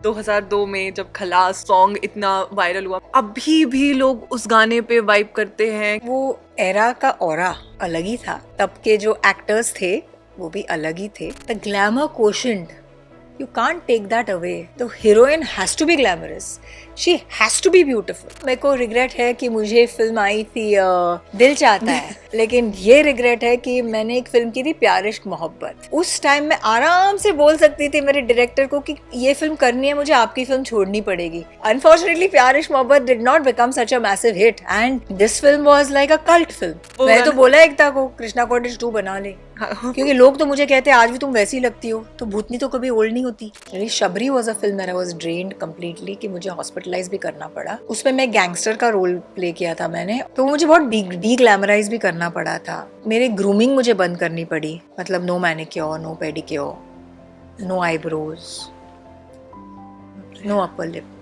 2002 में जब खलास सॉन्ग इतना वायरल हुआ, अभी भी लोग उस गाने पे वाइब करते हैं। वो एरा का ऑरा अलग ही था, तब के जो एक्टर्स थे वो भी अलग ही थे। The glamour quotient, you can't take that away. The heroine has to be glamorous. She has to be beautiful. मेरे को रिग्रेट है कि मुझे फिल्म आई थी दिल चाहता है लेकिन ये रिग्रेट है कि मैंने एक फिल्म की थी प्यार इश्क मोहब्बत। उस टाइम मैं आराम से बोल सकती थी मेरे डायरेक्टर को कि ये फिल्म करनी है, मुझे आपकी फिल्म छोड़नी पड़ेगी। अनफॉर्चुनेटली प्यार इश्क मोहब्बत did not become such a massive hit and this film was like a cult film. मैं तो बोला एकता को कृष्णा कॉटेज 2 बना ले, क्योंकि लोग तो मुझे कहते हैं आज भी तुम वैसी लगती हो, तो भूतनी तो कभी ओल्ड नहीं होती। Shabari was a film I was drained completely कि मुझे हॉस्पिटलाइज भी करना पड़ा। उसमें मैं गैंगस्टर का रोल प्ले किया था मैंने, तो मुझे बहुत डी ग्लैमराइज भी करना पड़ा था। मेरी ग्रूमिंग मुझे बंद करनी पड़ी, मतलब no manicure, no pedicure, no eyebrows, no upper lip.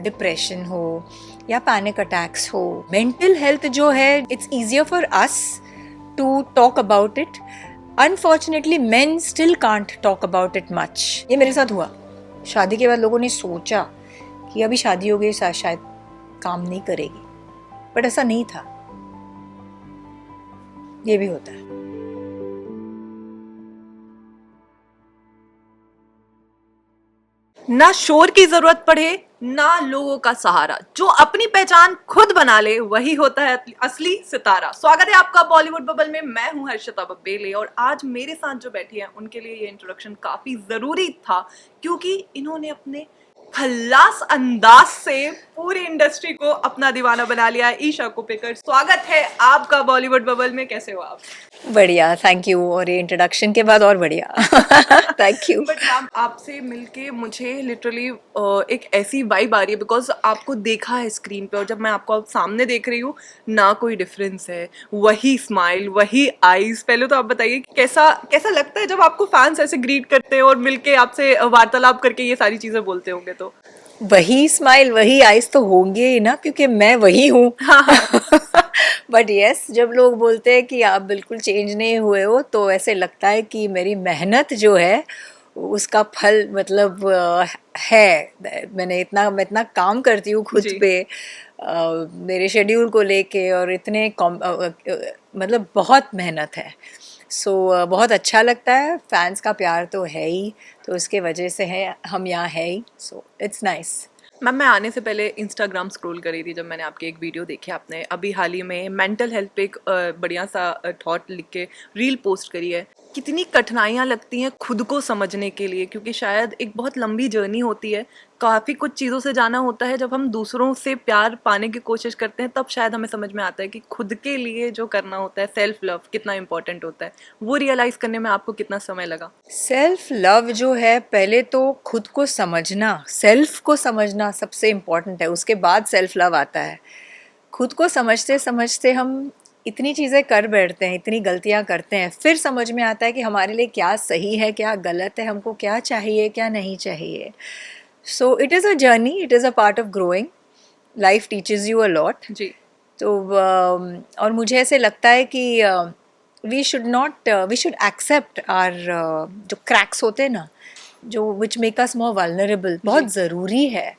Depression हो या पैनिक अटैक्स हो, मेंटल हेल्थ जो है it's easier for us to talk about it. Unfortunately, men still can't talk about it much. ये मेरे साथ हुआ। शादी के बाद लोगों ने सोचा कि अभी शादी हो गई शायद काम नहीं करेगी, बट ऐसा नहीं था। ये भी होता है। ना शोर की जरूरत पड़े ना लोगों का सहारा, जो अपनी पहचान खुद बना ले वही होता है असली सितारा। स्वागत है आपका बॉलीवुड बबल में, मैं हूं हर्षिता बब्बेले और आज मेरे साथ जो बैठी हैं उनके लिए ये इंट्रोडक्शन काफी जरूरी था, क्योंकि इन्होंने अपने खल्लास अंदाज से पूरी इंडस्ट्री को अपना दीवाना बना लिया है। ईशा कोप्पिकर, स्वागत है आपका बॉलीवुड बबल में। कैसे हो आप? बढ़िया, थैंक यू। और ये इंट्रोडक्शन के बाद और बढ़िया थैंक यू। बट मैम, आपसे मिलके मुझे लिटरली एक ऐसी वाइब आ रही है, बिकॉज आपको देखा है स्क्रीन पे और जब मैं आपको सामने देख रही हूँ ना कोई डिफरेंस है। वही स्माइल, वही आईज। पहले तो आप बताइए कैसा कैसा लगता है जब आपको फैंस ऐसे ग्रीट करते हैं और मिलके आपसे वार्तालाप करके ये सारी चीजें बोलते होंगे? तो वही स्माइल वही आइज तो होंगे ही ना, क्योंकि मैं वही हूँ। बट यस, जब लोग बोलते हैं कि आप बिल्कुल चेंज नहीं हुए हो, तो ऐसे लगता है कि मेरी मेहनत जो है उसका फल मतलब है। मैं इतना काम करती हूँ खुद पे, मेरे शेड्यूल को लेके, और इतने मतलब बहुत मेहनत है। सो बहुत अच्छा लगता है। फैंस का प्यार तो है ही, तो उसके वजह से है हम यहाँ है ही। So it's nice. मैम, मैं आने से पहले इंस्टाग्राम स्क्रॉल कर रही थी जब मैंने आपकी एक वीडियो देखी। आपने अभी हाल ही में मेंटल हेल्थ पे एक बढ़िया सा थॉट लिख के रील पोस्ट करी है। कितनी कठिनाइयाँ लगती हैं खुद को समझने के लिए, क्योंकि शायद एक बहुत लंबी जर्नी होती है, काफ़ी कुछ चीज़ों से जाना होता है। जब हम दूसरों से प्यार पाने की कोशिश करते हैं तब शायद हमें समझ में आता है कि खुद के लिए जो करना होता है, सेल्फ लव कितना इम्पोर्टेंट होता है। वो रियलाइज़ करने में आपको कितना समय लगा? सेल्फ लव जो है, पहले तो खुद को समझना, सेल्फ को समझना सबसे इम्पोर्टेंट है, उसके बाद सेल्फ लव आता है। खुद को समझते समझते हम इतनी चीज़ें कर बैठते हैं, इतनी गलतियां करते हैं, फिर समझ में आता है कि हमारे लिए क्या सही है, क्या गलत है, हमको क्या चाहिए, क्या नहीं चाहिए। So it is a journey, it is a part of growing. Life teaches you a lot. जी। तो और मुझे ऐसे लगता है कि वी शुड एक्सेप्ट आर जो क्रैक्स होते हैं ना, जो which make us more vulnerable, बहुत ज़रूरी है।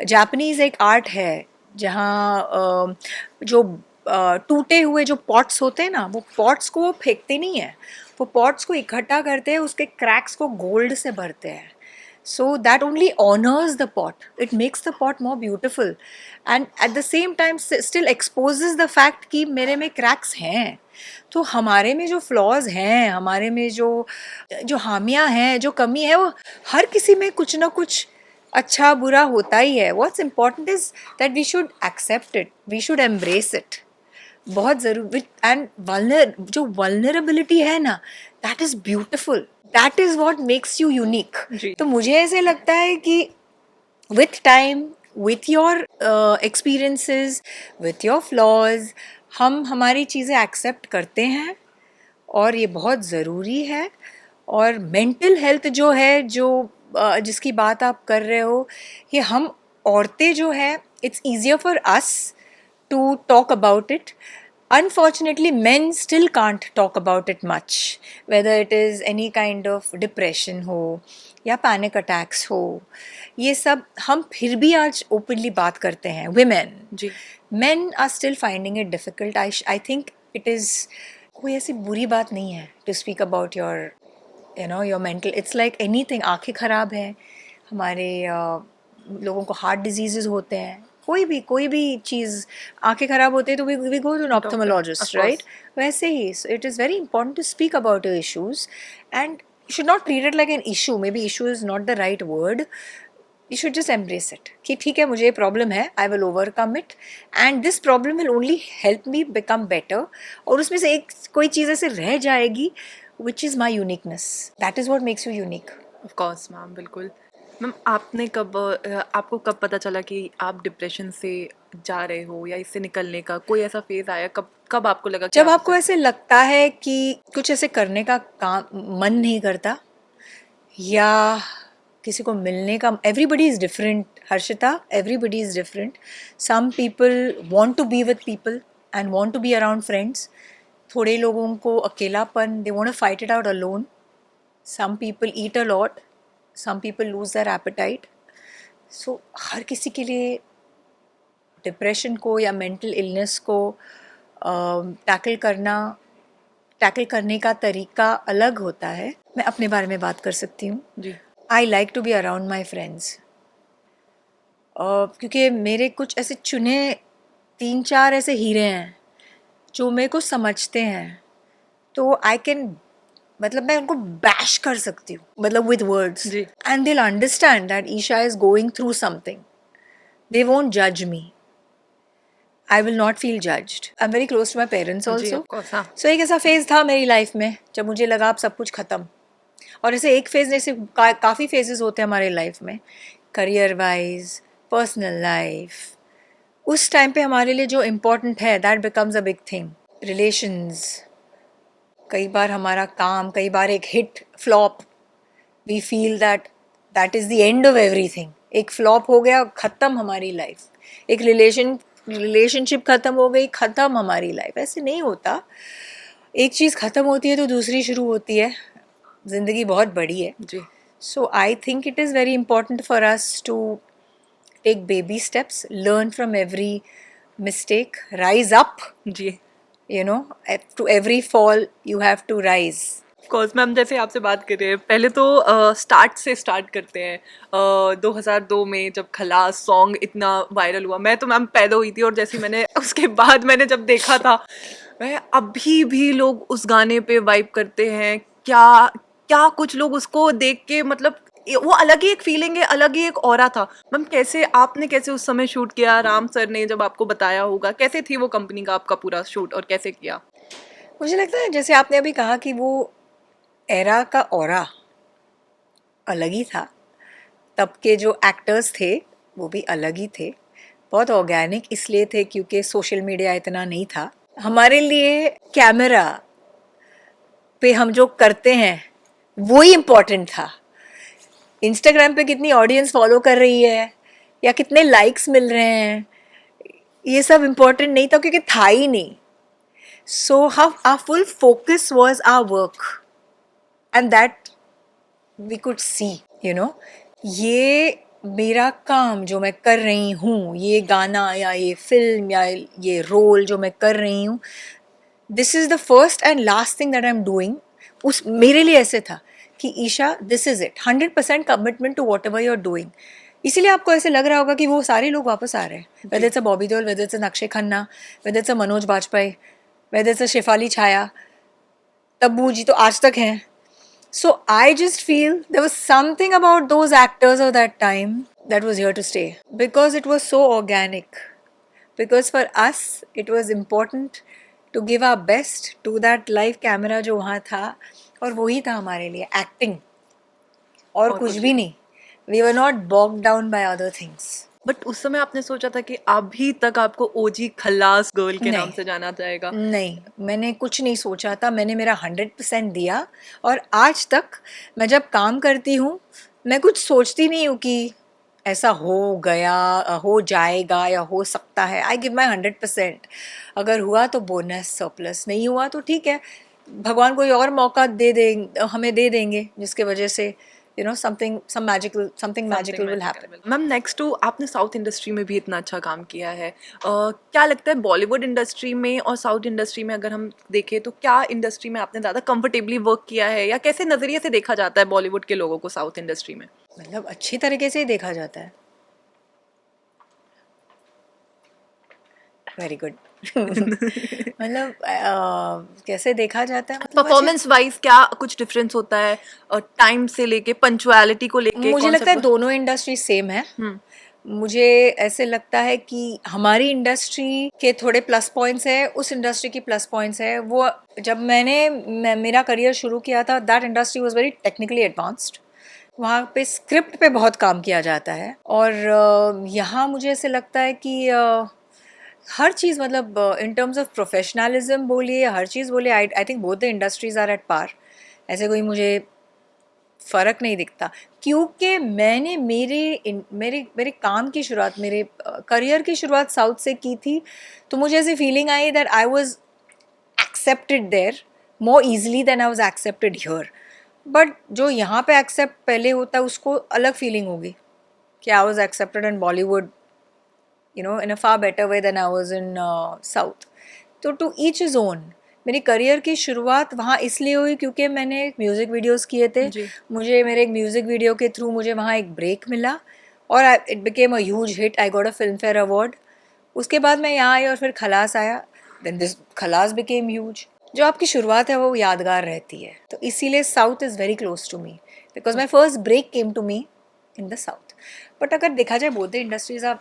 जापानीज़ एक आर्ट है जहाँ जो टूटे हुए जो पॉट्स होते हैं ना, वो पॉट्स को वो फेंकते नहीं है, वो पॉट्स को इकट्ठा करते हैं, उसके क्रैक्स को गोल्ड से भरते हैं। So that only honors the pot. It makes the pot more beautiful, and at the same time still exposes the fact कि मेरे में cracks हैं। तो हमारे में जो flaws हैं, हमारे में जो हामियाँ हैं, जो कमी है, वो हर किसी में कुछ ना कुछ अच्छा बुरा होता ही है। What's important is that we should accept it, we should embrace it. बहुत ज़रूर। एंड जो vulnerability है ना, that is beautiful. That is what makes you unique. तो मुझे ऐसे लगता है कि with time, with your experiences, with your flaws, हम हमारी चीज़ें एक्सेप्ट करते हैं और ये बहुत ज़रूरी है। और मेंटल हेल्थ जो है, जो जिसकी बात आप कर रहे हो, ये हम औरतें जो है, it's easier for us to talk about it. Unfortunately, men still can't talk about it much, whether it is any kind of depression हो या पैनिक अटैक्स हो, ये सब हम फिर भी आज ओपनली बात करते हैं, women. Ji Men are still finding it difficult. I think it is, कोई ऐसी बुरी बात नहीं है to speak about your mental. It's like anything. आँखें ख़राब हैं, हमारे लोगों को हार्ट डिजीज़ होते हैं, कोई भी चीज़, आँखें ख़राब होती है तो we go to an ophthalmologist, of right? course. वैसे ही, so it is very important to speak about your issues, and you should not treat it like an issue. Maybe issue is not the right word. You should just embrace it कि ठीक है, मुझे ये problem है, I will overcome it, and this problem will only help me become better. और उसमें से एक कोई चीज़ ऐसे रह जाएगी which is my uniqueness. That is what makes you unique. Of course ma'am, बिल्कुल। मैम आपको कब पता चला कि आप डिप्रेशन से जा रहे हो या इससे निकलने का कोई ऐसा फेज आया? कब आपको लगा कि जब आप आपको ऐसे लगता है कि कुछ ऐसे करने का काम मन नहीं करता, या किसी को मिलने का, everybody is different Harshita, everybody is different. Some people want to be with people and want to be around friends. थोड़े लोगों को अकेलापन, they want to fight it out alone. Some people eat a lot, some people lose their appetite. So हर किसी के लिए depression को या मेंटल इलनेस को टैकल करने का तरीका अलग होता है. मैं अपने बारे में बात कर सकती हूँ. जी I like to be around my friends, क्योंकि मेरे कुछ ऐसे चुने 3-4 ऐसे हीरे हैं जो मेरे को समझते हैं, तो आई कैन, मतलब मैं उनको बैश कर सकती हूँ, मतलब विद वर्ड्स, जी and they will understand that Esha is going through something. They won't जज me, I will not feel judged. I am very close to my parents जी ऑल्सो. Of course. हाँ सो एक ऐसा फेज था मेरी life में जब मुझे लगा अब सब कुछ ख़त्म. और ऐसे एक फेज, जैसे काफ़ी फेजेस होते हैं हमारे लाइफ में, करियर वाइज, पर्सनल लाइफ. उस टाइम पे हमारे लिए जो इम्पोर्टेंट है that becomes a big thing. Relations, कई बार हमारा काम, कई बार एक hit flop, we feel that is the end of everything. एक फ्लॉप हो गया, ख़त्म हमारी लाइफ. एक रिलेशनशिप ख़त्म हो गई, ख़त्म हमारी लाइफ. ऐसे नहीं होता. एक चीज़ ख़त्म होती है तो दूसरी शुरू होती है. ज़िंदगी बहुत बड़ी है. जी So I think it is very important for us to take baby steps, learn from every mistake, rise up, जी to every fall you have to rise. Of course ma'am, जैसे आपसे बात कर रहे हैं, पहले तो स्टार्ट से स्टार्ट करते हैं. 2002 में जब खलास सॉन्ग इतना वायरल हुआ, मैं तो मैम पैदा हुई थी, और जैसे मैंने उसके बाद मैंने जब देखा था, मैं अभी भी लोग उस गाने पे वाइब करते हैं. क्या क्या कुछ लोग उसको देख के, मतलब वो अलग ही एक फीलिंग है, अलग ही एक ऑरा था. मैम कैसे उस समय शूट किया? राम सर ने जब आपको बताया होगा, कैसे थी वो कंपनी का आपका पूरा शूट और कैसे किया? मुझे लगता है जैसे आपने अभी कहा कि वो एरा का ऑरा अलग ही था. तब के जो एक्टर्स थे वो भी अलग ही थे. बहुत ऑर्गेनिक इसलिए थे क्योंकि सोशल मीडिया इतना नहीं था. हमारे लिए कैमरा पे हम जो करते हैं वो ही इम्पोर्टेंट था. इंस्टाग्राम पे कितनी ऑडियंस फॉलो कर रही है या कितने लाइक्स मिल रहे हैं, ये सब इम्पोर्टेंट नहीं था क्योंकि था ही नहीं. So our full focus was our work and that we could see. ये मेरा काम जो मैं कर रही हूँ, ये गाना या ये फिल्म या ये रोल जो मैं कर रही हूँ, this is the first and last thing that I am doing. उस मेरे लिए ऐसे था कि Isha, this is it, 100% commitment to whatever you are doing. इसीलिए आपको ऐसे लग रहा होगा कि वो सारे लोग वापस आ रहे हैं, whether it's a Bobby Deol, whether it's a Akshaye Khanna, whether it's a Manoj Bajpayee, whether it's a Shefali Chhaya, Tabu ji तो आज तक हैं. So I just feel there was something about those actors of that time that was here to stay because it was so organic. Because for us it was important to give our best to that live camera जो वहाँ था, और वही था हमारे लिए acting, और कुछ भी नहीं. We were not bogged down by other things. But उस समय आपने सोचा था कि अभी तक आपको ओजी खल्लास गर्ल के नाम नहीं. से जाना जाएगा? नहीं, मैंने कुछ नहीं सोचा था. मैंने मेरा 100% दिया, और आज तक मैं जब काम करती हूँ मैं कुछ सोचती नहीं हूँ कि ऐसा हो गया, हो जाएगा या हो सकता है. I give my 100%. अगर हुआ तो बोनस सरप्लस, नहीं हुआ तो ठीक है, भगवान कोई और मौका हमें दे देंगे जिसके वजह से some magical will happen. Ma'am next to आपने साउथ इंडस्ट्री में भी इतना अच्छा काम किया है, क्या लगता है बॉलीवुड इंडस्ट्री में और साउथ इंडस्ट्री में अगर हम देखें तो क्या इंडस्ट्री में आपने ज़्यादा कंफर्टेबली वर्क किया है, या कैसे नज़रिए से देखा जाता है बॉलीवुड के लोगों को साउथ इंडस्ट्री में? मतलब अच्छी तरीके से ही देखा जाता है. Very good. मतलब कैसे देखा जाता है, मतलब परफॉर्मेंस वाइज क्या कुछ डिफरेंस होता है, टाइम से लेके पंचुअलिटी को लेके? मुझे लगता है दोनों इंडस्ट्री सेम है. मुझे ऐसे लगता है कि हमारी इंडस्ट्री के थोड़े प्लस पॉइंट्स है, उस इंडस्ट्री की प्लस पॉइंट्स है. वो जब मेरा करियर शुरू किया था, that industry was very technically advanced. वहाँ पे स्क्रिप्ट पे बहुत काम किया जाता है. और यहाँ मुझे ऐसे लगता है कि हर चीज़, मतलब इन टर्म्स ऑफ प्रोफेशनलिज्म बोलिए, हर चीज़ बोलिए, I think both the industries are at par. ऐसे कोई मुझे फ़र्क नहीं दिखता, क्योंकि मैंने मेरे काम की शुरुआत, मेरे करियर की शुरुआत साउथ से की थी. तो मुझे ऐसी फीलिंग आई that I was accepted there more easily than I was accepted here. But जो यहाँ पे एक्सेप्ट पहले होता है उसको अलग फीलिंग होगी कि आई was accepted in Bollywood, in a far better way than I was in South. तो to each his own. मेरी करियर की शुरुआत वहाँ इसलिए हुई क्योंकि मैंने म्यूज़िक वीडियोस किए थे. मुझे मेरे एक म्यूज़िक वीडियो के थ्रू मुझे वहाँ एक ब्रेक मिला और it became a huge hit. I got a film fair award. उसके बाद मैं यहाँ आई और फिर खलास आया. देन दिस खलास बिकेम ह्यूज. जो आपकी शुरुआत है वो यादगार रहती है. तो इसीलिए south is very close to me because my first break came to me in the south. But अगर देखा जाए both the industries are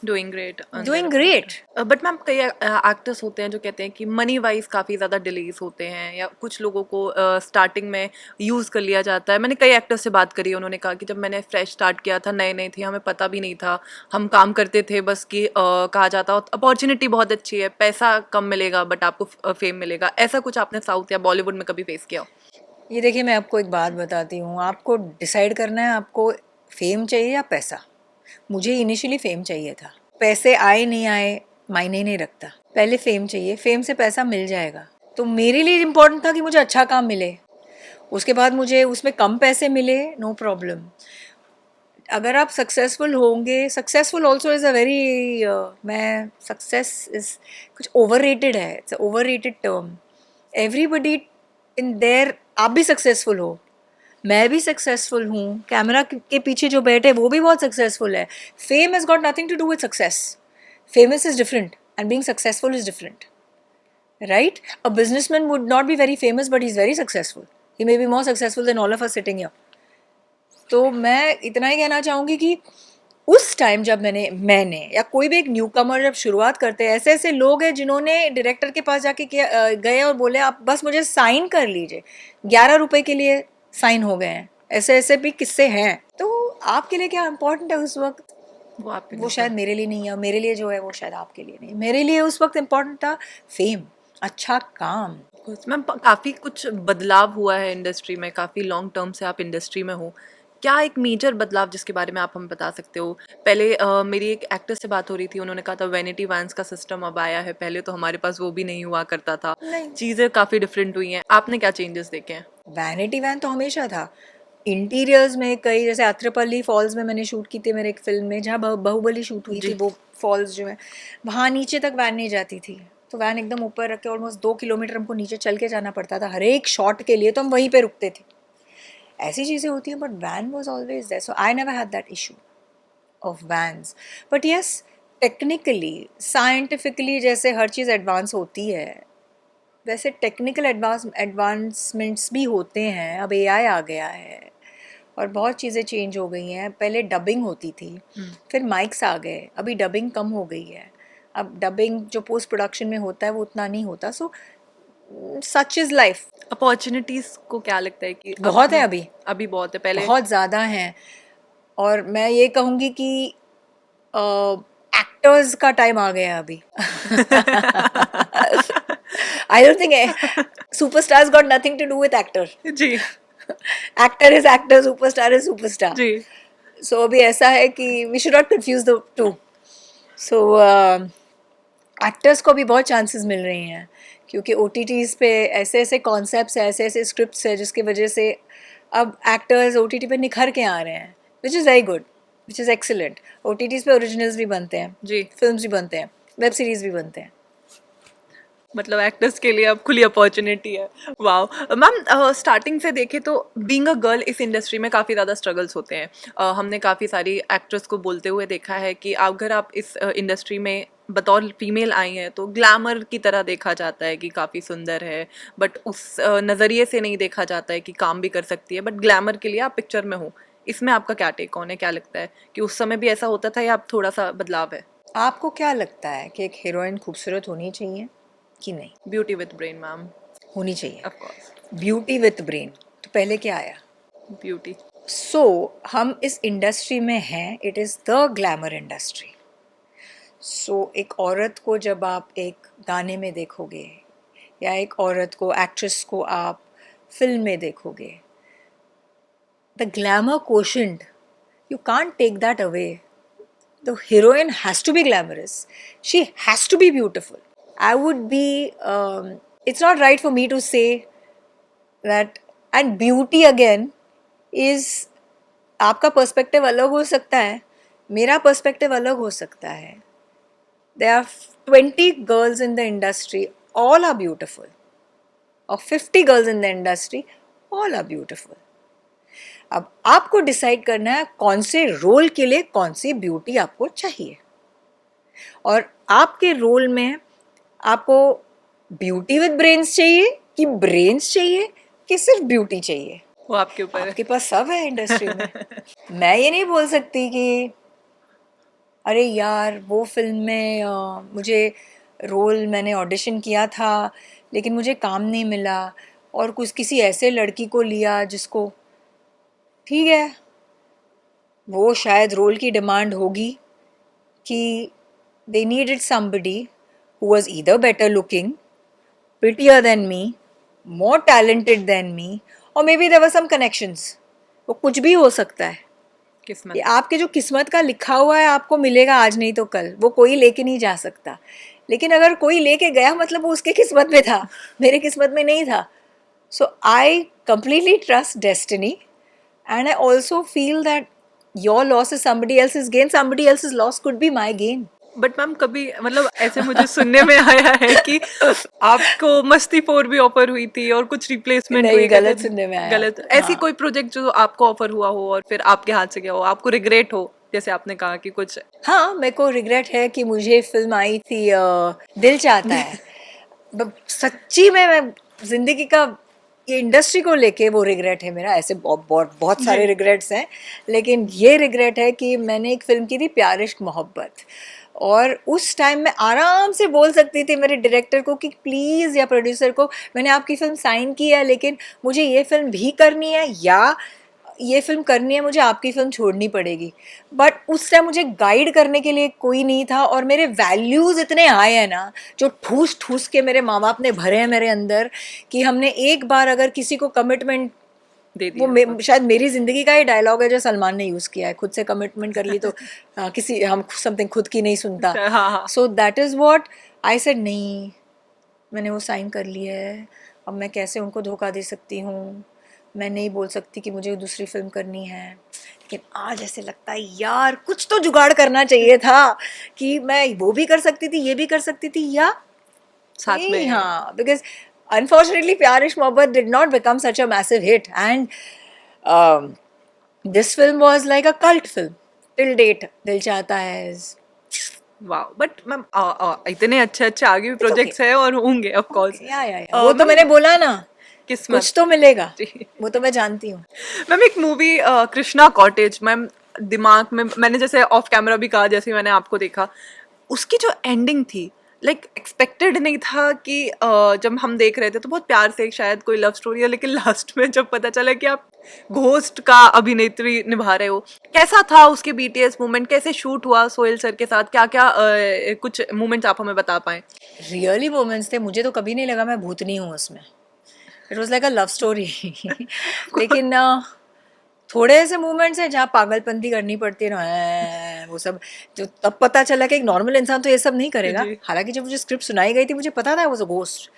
doing great. But ma'am कई एक्टर्स होते हैं जो कहते हैं कि मनी वाइज काफ़ी ज़्यादा डिलेज होते हैं, या कुछ लोगों को स्टार्टिंग में यूज़ कर लिया जाता है. मैंने कई एक्टर्स से बात करी, उन्होंने कहा कि जब मैंने फ्रेश स्टार्ट किया था, नए नए थे, हमें पता भी नहीं था, हम काम करते थे बस कि कहा जाता अपॉर्चुनिटी बहुत अच्छी है, पैसा कम मिलेगा बट आपको फेम मिलेगा. ऐसा कुछ आपने साउथ या बॉलीवुड में कभी फेस किया? ये देखिए, मैं आपको एक बात बताती हूँ. आपको डिसाइड करना है आपको फेम चाहिए या पैसा. मुझे इनिशियली फेम चाहिए था. पैसे आए नहीं आए मायने नहीं रखता, पहले फेम चाहिए. फेम से पैसा मिल जाएगा. तो मेरे लिए इम्पोर्टेंट था कि मुझे अच्छा काम मिले. उसके बाद मुझे उसमें कम पैसे मिले, नो प्रॉब्लम. अगर आप सक्सेसफुल होंगे, successful also is a very, मैं सक्सेस इज़ कुछ ओवररेटेड है. It's overrated term. Everybody in their, आप भी सक्सेसफुल हो, मैं भी सक्सेसफुल हूँ, कैमरा के पीछे जो बैठे वो भी बहुत सक्सेसफुल है. Fame has got nothing to do with success. Famous is different and being successful is different, right? A businessman would not be very famous but he is very successful. He may be more successful than all of us sitting here. तो मैं इतना ही कहना चाहूँगी कि उस time जब मैंने या कोई भी एक न्यू कमर जब शुरुआत करते हैं, ऐसे ऐसे लोग हैं जिन्होंने डायरेक्टर के पास जाके गए और बोले आप बस मुझे साइन कर लीजिए, 11 रुपए के लिए साइन हो गए हैं. ऐसे ऐसे भी किस्से हैं. तो आपके लिए क्या इम्पोर्टेंट है उस वक्त, वो शायद मेरे लिए नहीं है, मेरे लिए जो है वो शायद आपके लिए नहीं. मेरे लिए उस वक्त इम्पोर्टेंट था फेम, अच्छा काम. मैम काफ़ी कुछ बदलाव हुआ है इंडस्ट्री में, काफ़ी लॉन्ग टर्म से आप इंडस्ट्री में हो. क्या एक मेजर बदलाव जिसके बारे में आप हमें बता सकते हो? पहले मेरी एक एक्टर से बात हो रही थी, उन्होंने कहा था वैनिटी वैन्स का सिस्टम अब आया है, पहले तो हमारे पास वो भी नहीं हुआ करता था. चीज़ें काफ़ी डिफरेंट हुई हैं. आपने क्या चेंजेस देखे हैं? वैनिटी वैन तो हमेशा था. इंटीरियर्स में कई, जैसे अत्रपल्ली फॉल्स में मैंने शूट की थी मेरे एक फिल्म में, जहाँ बाहुबली शूट हुई थी, वो फॉल्स जो है वहाँ नीचे तक वैन नहीं जाती थी. तो वैन एकदम ऊपर रख के ऑलमोस्ट 2 किलोमीटर हमको नीचे चल के जाना पड़ता था हर एक शॉट के लिए. तो हम वहीं पे रुकते थे. ऐसी चीज़ें होती हैं. But van was always there, so I never had that issue of vans. But yes, technically scientifically जैसे हर चीज़ एडवांस होती है, वैसे टेक्निकल एडवांसमेंट्स भी होते हैं. अब AI आ गया है और बहुत चीज़ें चेंज हो गई हैं. पहले डबिंग होती थी, फिर माइक्स आ गए, अभी डबिंग कम हो गई है. अब डबिंग जो पोस्ट प्रोडक्शन में होता है वो उतना नहीं होता. सो सच इज़ लाइफ. अपॉर्चुनिटीज़ को क्या लगता है कि बहुत है अभी बहुत है, पहले बहुत ज़्यादा हैं. और मैं ये कहूँगी कि एक्टर्स का टाइम आ गया अभी. I don't think superstars got nothing to do with actor. जी. Actor is actor, superstar is superstar. जी. सो अभी ऐसा है कि we should not confuse the two. So actors को भी बहुत चांसेस मिल रही हैं क्योंकि OTTs पे ऐसे ऐसे कॉन्सेप्ट्स हैं, ऐसे ऐसे स्क्रिप्ट्स हैं जिसकी वजह से अब एक्टर्स OTT पे निखर के आ रहे हैं, which is very good, which is excellent. OTTs पे ओरिजिनल्स भी बनते हैं, जी, फिल्म्स भी बनते हैं, वेब सीरीज भी बनते हैं. मतलब एक्टर्स के लिए अब खुली अपॉर्चुनिटी है. वाओ मैम, स्टार्टिंग से देखें तो बीइंग अ गर्ल इस इंडस्ट्री में काफ़ी ज़्यादा स्ट्रगल्स होते हैं. हमने काफ़ी सारी एक्ट्रेस को बोलते हुए देखा है कि अगर आप इस इंडस्ट्री में बतौर फीमेल आई हैं तो ग्लैमर की तरह देखा जाता है कि काफ़ी सुंदर है, बट उस नज़रिए से नहीं देखा जाता है कि काम भी कर सकती है, बट ग्लैमर के लिए आप पिक्चर में हो. इसमें आपका क्या टेक ऑन है, क्या लगता है कि उस समय भी ऐसा होता था या अब थोड़ा सा बदलाव है? आपको क्या लगता है कि एक हीरोइन खूबसूरत होनी चाहिए कि नहीं? Beauty with brain ma'am. होनी चाहिए. Of course. Beauty with brain, तो पहले क्या आया? ब्यूटी. सो हम इस इंडस्ट्री में हैं, it is the glamour industry. So एक औरत को जब आप एक गाने में देखोगे या एक औरत को, एक्ट्रेस को आप फिल्म में देखोगे, the glamour quotient, you can't take that away. The heroine has to be glamorous. She has to be beautiful. I would be. It's not right for me to say that. And beauty again is. आपका perspective अलग हो सकता है, मेरा perspective अलग हो सकता है. There are 20 girls in the industry, all are beautiful. Or 50 girls in the industry, all are beautiful. अब आपको डिसाइड करना है कौन से रोल के लिए कौन सी ब्यूटी आपको चाहिए, और आपके रोल में आपको ब्यूटी विद ब्रेन्स चाहिए कि ब्रेन्स चाहिए कि सिर्फ ब्यूटी चाहिए. वो आपके ऊपर है. आपके पास सब है इंडस्ट्री में. मैं ये नहीं बोल सकती कि अरे यार वो फिल्म में मुझे रोल, मैंने ऑडिशन किया था लेकिन मुझे काम नहीं मिला और कुछ किसी ऐसे लड़की को लिया जिसको, ठीक है, वो शायद रोल की डिमांड होगी कि they needed somebody who was either better looking, prettier than me, more talented than me, or maybe there were some connections. वो कुछ भी हो सकता है. किस्मत. ये आपके जो किस्मत का लिखा हुआ है आपको मिलेगा आज नहीं तो कल, वो कोई लेके नहीं जा सकता. लेकिन अगर कोई लेके गया मतलब वो उसके किस्मत में था, मेरे किस्मत में नहीं था. So I completely trust destiny, and I also feel that your loss is somebody else's gain, somebody else's loss could be my gain. But ma'am कभी मतलब ऐसे मुझे सुनने में आया है कि आपको मस्ती 4 भी ऑफर हुई थी और कुछ रिप्लेसमेंट नहीं, हुई. गलत सुनने में आया. गलत. ऐसी हाँ. कोई प्रोजेक्ट जो आपको ऑफर हुआ हो और फिर आपके हाथ से गया हो, आपको रिग्रेट हो, जैसे आपने कहा कि कुछ. हाँ, मेरे को रिग्रेट है कि मुझे फिल्म आई थी दिल चाहता है. सच्ची में मैं जिंदगी का, ये इंडस्ट्री को लेके वो रिग्रेट है मेरा. ऐसे बहुत सारे रिग्रेट्स हैं, लेकिन ये रिग्रेट है कि मैंने एक फिल्म की थी प्यार इश्क मोहब्बत, और उस टाइम मैं आराम से बोल सकती थी मेरे डायरेक्टर को कि प्लीज़, या प्रोड्यूसर को, मैंने आपकी फ़िल्म साइन की है लेकिन मुझे ये फ़िल्म भी करनी है या ये फ़िल्म करनी है, मुझे आपकी फ़िल्म छोड़नी पड़ेगी. बट उस टाइम मुझे गाइड करने के लिए कोई नहीं था, और मेरे वैल्यूज़ इतने आए हैं ना, जो ठूस ठूस के मेरे माँ बाप ने भरे हैं मेरे अंदर, कि हमने एक बार अगर किसी को कमिटमेंट दे वो दिया. शायद मेरी जिंदगी का ही डायलॉग है जो सलमान ने यूज़ किया है, खुद से कमिटमेंट कर ली तो किसी, हम समथिंग खुद की नहीं सुनता. हाँ, हाँ. So that is what I said. नहीं, मैंने वो साइन कर लिया है, अब मैं कैसे उनको धोखा दे सकती हूँ, मैं नहीं बोल सकती कि मुझे दूसरी फिल्म करनी है. लेकिन आज ऐसे लगता है यार कुछ तो जुगाड़ करना चाहिए था कि मैं वो भी कर सकती थी, ये भी कर सकती थी, या साथ में. हाँ, बिकॉज unfortunately प्यार इश्क मोहब्बत did not become such a massive hit, and this film was like a cult film till date. दिल चाहता है is वाह. बट मैम इतने अच्छे अच्छे आगे भी प्रोजेक्ट्स हैं और होंगे ऑफ कोर्स. या वो तो मैंने बोला ना, किस्मत. कुछ तो मिलेगा, जी. वो तो मैं जानती हूँ. मैम एक मूवी कृष्णा कॉटेज, मैम दिमाग में मैंने जैसे ऑफ कैमरा भी कहा, जैसे मैंने आपको देखा, उसकी जो एंडिंग थी, लाइक एक्सपेक्टेड नहीं था कि जब हम देख रहे थे तो बहुत प्यार से शायद कोई लव स्टोरी है, लेकिन लास्ट में जब पता चला कि आप घोस्ट का अभिनेत्री निभा रहे हो, कैसा था उसके BTS मूवमेंट, कैसे शूट हुआ सोहेल सर के साथ, क्या क्या कुछ मूवमेंट्स आप हमें बता पाएं? रियली मोमेंट्स थे, मुझे तो कभी नहीं लगा मैं भूतनी हूँ उसमें. It was like a love story. लेकिन थोड़े ऐसे मूवमेंट्स हैं जहाँ पागलपंती करनी पड़ती है ना, वो सब जो तब पता चला कि एक नॉर्मल इंसान तो ये सब नहीं करेगा. जी. हालांकि जब मुझे स्क्रिप्ट सुनाई गई थी मुझे पता था I was a ghost,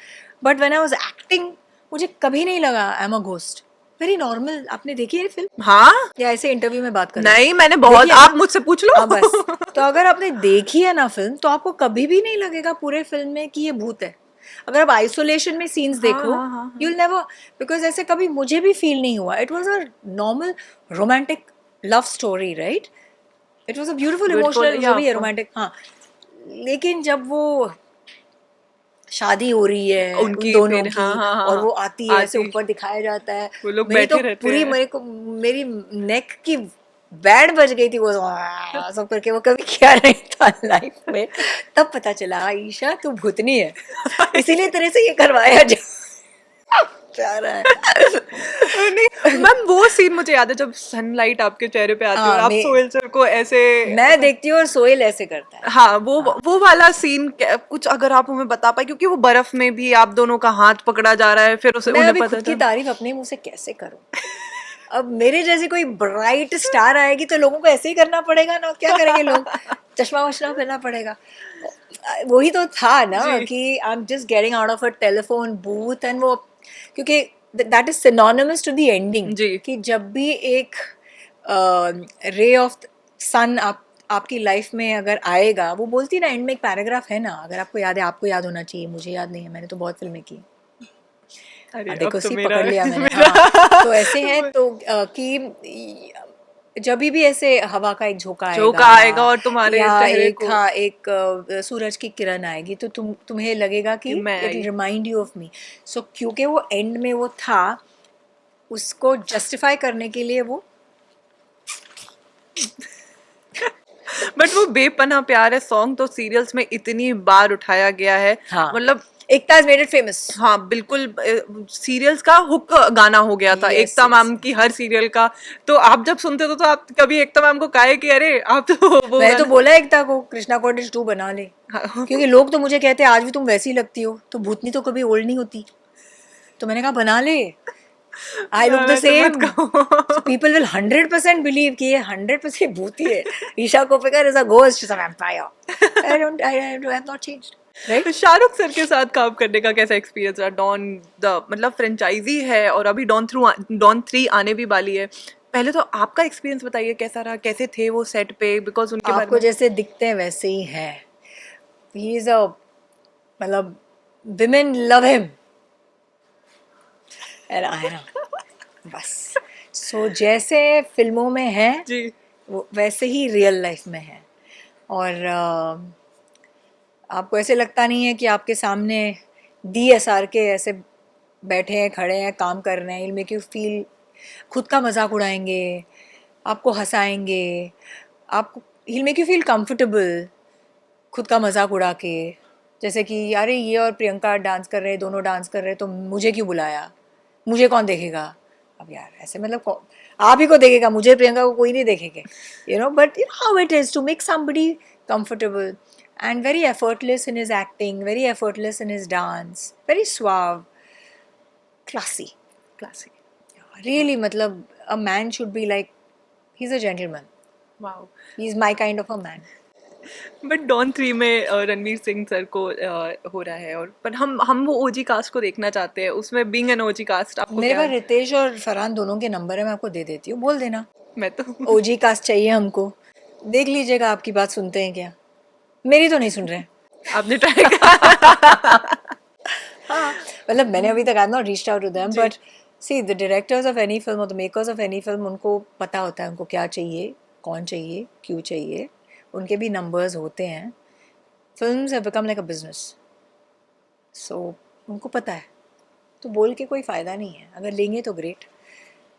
but when I was acting मुझे कभी नहीं लगा I am a ghost. Very normal. आपने देखी है फिल्म हाँ या ऐसे इंटरव्यू में बात कर रहे हैं? नहीं, मैंने बहुत, देखिए आप ना? मुझसे पूछ लो। हाँ बस। तो अगर आपने देखी है ना फिल्म, तो आपको कभी भी नहीं लगेगा पूरे फिल्म में कि ये भूत है। अगर आप आइसोलेशन में सीन्स हाँ, देखो, हाँ, हाँ, यू विल नेवर, बिकॉज ऐसे कभी मुझे भी फील नहीं हुआ। It was a normal romantic love story, right? It was a beautiful Beautiful, emotional, जो yeah, भी of है course. रोमांटिक। हाँ, लेकिन जब वो शादी हो रही है उन उनकी दोनों फिर, की, हाँ, हाँ, हाँ, और हाँ, वो आती है, ऐसे आती, ऊपर दिखाया जाता है, वो लोग मेरी तो बैठे रहते पूरी, हैं। मेरी नेक की बैंड बज गई थी वो सब करके। वो कभी किया नहीं था लाइफ में। तब पता चला ईशा तू भूतनी है, इसीलिए तेरे से ये करवाया जा रहा है। नहीं मैम, वो सीन मुझे याद है जब सनलाइट आपके चेहरे पे आती है और हाँ, आप सोहेल सर को ऐसे, मैं देखती हूँ और सोहेल ऐसे करता है। हाँ वो वाला सीन कुछ अगर आप हमें बता पाए, क्योंकि वो बर्फ में भी आप दोनों का हाथ पकड़ा जा रहा है, फिर उसे मैं उन्हें अभी पता खुद की था। तारीफ अपने मुंह से कैसे करूं? अब मेरे जैसी कोई ब्राइट स्टार आएगी तो लोगों को ऐसे ही करना पड़ेगा ना, क्या करेंगे लोग? चश्मा वश्मा पहनना पड़ेगा। वही तो था ना जी कि I am just getting out of a telephone booth, and वो, क्योंकि that is synonymous to the ending, जी कि जब भी एक रे ऑफ सन आपकी लाइफ में अगर आएगा, वो बोलती ना एंड में, एक पैराग्राफ है ना, अगर आपको याद है, आपको याद होना चाहिए, मुझे याद नहीं है, मैंने तो बहुत फिल्में की। अरे अब देखो तो सी मेरा पकड़ लिया मैंने। मेरा हाँ, तो ऐसे है तो कि जब भी ऐसे हवा का एक झोंका झोंका आएगा और तुम्हारे या चेहरे एक, को, हाँ, एक सूरज की किरण आएगी, तो तुम्हें लगेगा कि कि मैं it I. Remind you of me. So क्योंकि वो एंड में वो था, उसको जस्टिफाई करने के लिए वो, बट वो बेपनाह प्यार है सॉन्ग तो सीरियल्स में इतनी बार उठाया गया है, हाँ, मतलब एकता has made it famous। हाँ बिल्कुल, सीरियल्स का हुक गाना हो गया था Yes, एकता yes, मैम की हर सीरियल का। तो आप जब सुनते थे तो आप कभी एकता मैम को कहे कि अरे आप तो वो मैंने तो गाना, बोला एकता को कृष्णा कॉटेज 2 बना ले, हाँ, क्योंकि लोग तो मुझे कहते हैं आज भी तुम वैसी लगती हो, तो भूतनी तो कभी ओल्ड नहीं होती। तो मैंने कहा बना ले, आई लुक द ऐसे मत सेम, कहो। पीपल विल 100% बिलीव कि ये 100% भूती है। Isha Koppikar is a ghost, is a vampire. I have not changed, right? Shahrukh sir के साथ काम करने का कैसा एक्सपीरियंस रहा? डॉन द मतलब फ्रेंचाइजी है और अभी डॉन 3 आने भी वाली है। पहले तो आपका एक्सपीरियंस बताइए कैसा रहा, कैसे थे वो सेट पे, बिकॉज उनके बारे आपको में। जैसे दिखते हैं वैसे ही हैं। ही इज अ, मतलब women love him, and I know, बस। सो जैसे फिल्मों में है जी वो वैसे ही रियल लाइफ में है। और आपको ऐसे लगता नहीं है कि आपके सामने DSR के ऐसे बैठे हैं, खड़े हैं, काम कर रहे हैं। मेक यू फील, खुद का मजाक उड़ाएंगे, आपको हंसाएंगे, आपको he'll make you feel comfortable खुद का मजाक उड़ा के। जैसे कि अरे ये और प्रियंका डांस कर रहे हैं, दोनों डांस कर रहे हैं, तो मुझे क्यों बुलाया, मुझे कौन देखेगा? अब यार ऐसे मतलब आप ही को देखेगा, मुझे प्रियंका को कोई नहीं देखेगा, you know. But you know how it is to make somebody comfortable, and very effortless in his acting, very effortless in his dance, very suave, classy, classic, really, मतलब a man should be like, he's a gentleman, wow. he's my kind of a man। But Don 3 में Ranveer Singh sir को हो रहा है, और पर हम वो ओजी कास्ट को देखना चाहते हैं उसमें, बीइंग एन ओजी कास्ट आपको मेरे क्या? पास रितेश और फरहान दोनों के नंबर है, मैं आपको दे देती हूँ, बोल देना मैं तो OG कास्ट चाहिए हमको, देख लीजिएगा। आपकी बात सुनते हैं क्या? मेरी तो नहीं सुन रहे। आपने ट्राई किया? हाँ, मतलब मैंने अभी तक I not reached out to them, जी। But see the directors of any film और the makers of any film, उनको पता होता है उनको क्या चाहिए, कौन चाहिए, क्यों चाहिए, उनके भी नंबर्स होते हैं। Films have become like a business, so उनको पता है, तो बोल के कोई फ़ायदा नहीं है। अगर लेंगे तो ग्रेट।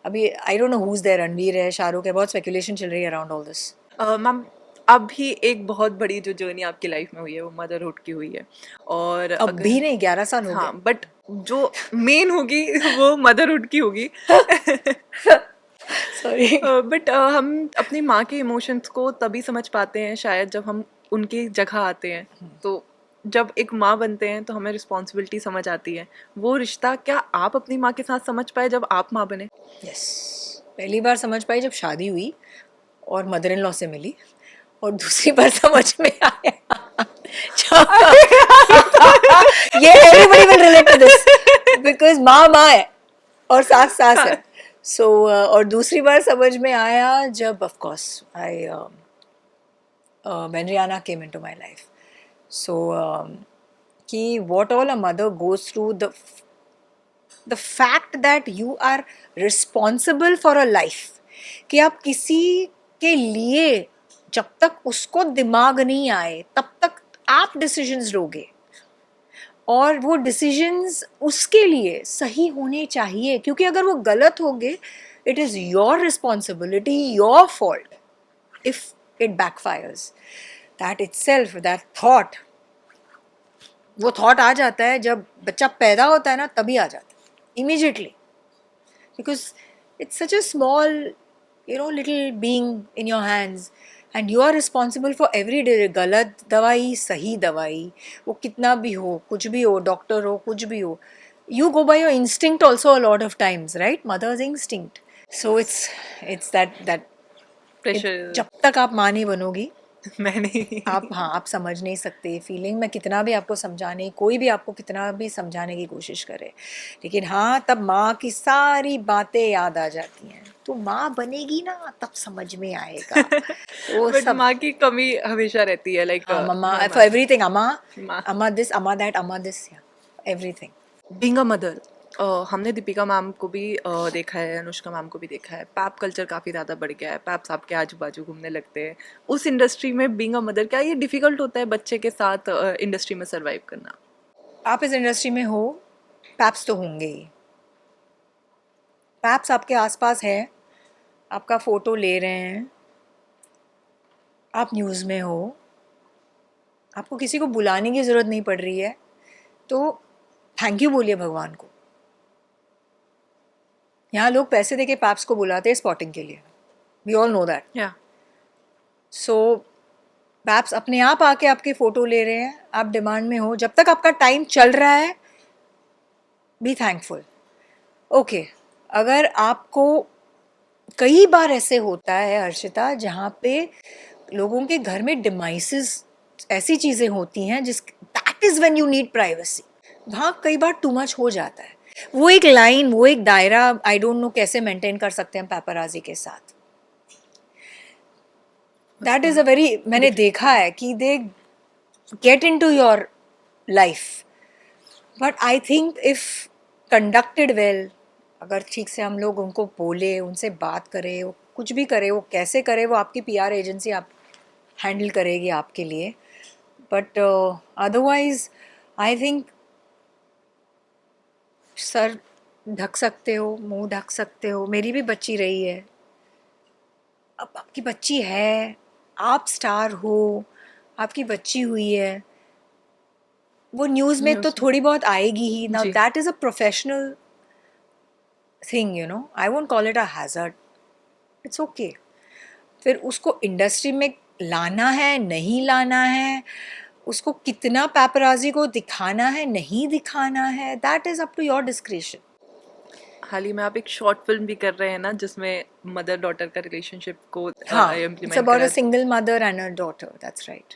अभी I don't know who is there, Ranveer है, शाहरुख है, बहुत स्पेकुलेशन चल रही है अराउंड ऑल दिस। मैम अभी एक बहुत बड़ी जो जर्नी आपकी लाइफ में हुई है वो मदरहुड की हुई है, और अब अगर भी नहीं, 11 साल हो हाँ, गए। बट जो मेन होगी वो मदरहुड की होगी। सॉरी। बट हम अपनी माँ के इमोशंस को तभी समझ पाते हैं शायद जब हम उनकी जगह आते हैं। तो जब एक माँ बनते हैं तो हमें रिस्पॉन्सिबिलिटी समझ आती है। वो रिश्ता क्या आप अपनी माँ के साथ समझ पाए जब आप माँ बने? यस, पहली बार समझ पाई जब शादी हुई और मदर इन लॉ से मिली, और दूसरी बार समझ में आया ये everybody will relate to this, because माँ माँ है और सास सास है, सो और दूसरी बार समझ में आया जब of course I when Rihanna came into my life. So कि what all a mother goes through, the fact that you are responsible for a life, कि आप किसी के लिए जब तक उसको दिमाग नहीं आए तब तक आप डिसीजंस लोगे, और वो डिसीजंस उसके लिए सही होने चाहिए, क्योंकि अगर वो गलत होंगे it is your responsibility, your fault if it backfires. That itself, that thought, वो थॉट आ जाता है जब बच्चा पैदा होता है ना, तभी आ जाता है immediately, because it's such a small little being in your hands and you are responsible for every day. गलत दवाई, सही दवाई, वो कितना भी हो, कुछ भी हो, डॉक्टर हो, कुछ भी हो, you go by your instinct also a lot of times, right? Mother's instinct. So it's that pressure जब तक आप माँ नहीं बनोगी मैंने आप समझ नहीं सकते फीलिंग में, कितना भी आपको समझाने, कोई भी आपको कितना भी समझाने की कोशिश करे, लेकिन हाँ तब माँ की सारी बातें याद आ जाती हैं. तो माँ बनेगी ना तब समझ में आएगा. वो बट सब माँ की कमी हमेशा रहती है, लाइक मम्मा फॉर एवरीथिंग, अम्मा माँ अम्मा दिस, अम्मा दैट, अम्मा this, everything. Being a mother. हमने दीपिका मैम को भी देखा है, अनुष्का मैम को भी देखा है, पैप कल्चर काफ़ी ज़्यादा बढ़ गया है, पैप्स आपके आजू बाजू घूमने लगते हैं. उस इंडस्ट्री में बीइंग अ मदर क्या ये डिफ़िकल्ट होता है बच्चे के साथ इंडस्ट्री में सर्वाइव करना? आप इस इंडस्ट्री में हो, पैप्स तो होंगे ही. पैप्स आपके आसपास है, आपका फ़ोटो ले रहे हैं, आप न्यूज़ में हो, आपको किसी को बुलाने की ज़रूरत नहीं पड़ रही है, तो थैंक यू बोलिए भगवान को. यहाँ लोग पैसे देके पैप्स को बुलाते हैं स्पॉटिंग के लिए, वी ऑल नो दैट. या सो पैप्स अपने आप आके आपके फ़ोटो ले रहे हैं, आप डिमांड में हो, जब तक आपका टाइम चल रहा है बी थैंकफुल. ओके, अगर आपको कई बार ऐसे होता है हर्षिता, जहाँ पे लोगों के घर में डिमाइसेस, ऐसी चीज़ें होती हैं जिस that is when you need privacy. वहाँ कई बार टू मच हो जाता है. वो एक लाइन, वो एक दायरा, आई डोंट नो कैसे मेंटेन कर सकते हैं पैपराजी के साथ. दैट इज़ अ वेरी, मैंने देखा है कि they get into your life, but I think if conducted well, अगर ठीक से हम लोग उनको बोले, उनसे बात करें, वो कुछ भी करे, वो कैसे करे, वो आपकी पीआर एजेंसी आप हैंडल करेगी आपके लिए. But otherwise I think sir ढक सकते हो, मुंह ढक सकते हो. मेरी भी बच्ची रही है, अब आपकी बच्ची है, आप स्टार हो, आपकी बच्ची हुई है, वो न्यूज़ में तो News. थोड़ी बहुत आएगी ही. नाउ जी. That is a professional thing, I won't call it a hazard. It's okay. फिर उसको इंडस्ट्री में लाना है, नहीं लाना है, उसको कितना पैपराजी को दिखाना है, नहीं दिखाना है, that is up to your discretion. हाल ही में आप एक शॉर्ट फिल्म भी कर रहे हैं ना, जिसमें मदर डॉटर का रिलेशनशिप को हाँ, इट्स इम्प्लीमेंट अबाउट अ करा, single mother and a daughter, that's right.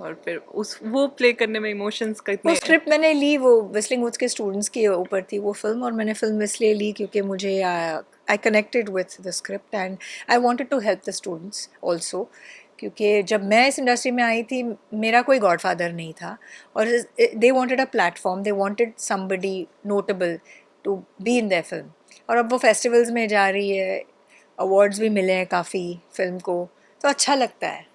और फिर उस वो प्ले करने में इमोशंस का वो इतने स्क्रिप्ट मैंने ली, वो विस्लिंग वुड्स के स्टूडेंट्स के ऊपर थी वो फिल्म, और मैंने फिल्म इसलिए ली क्योंकि मुझे I connected with the script and I wanted to help the students also. क्योंकि जब मैं इस इंडस्ट्री में आई थी मेरा कोई गॉडफादर नहीं था, और they wanted a platform, they wanted somebody notable to be in their film. और अब वो फेस्टिवल्स में जा रही है, अवार्ड्स भी मिले हैं काफ़ी फिल्म को, तो अच्छा लगता है.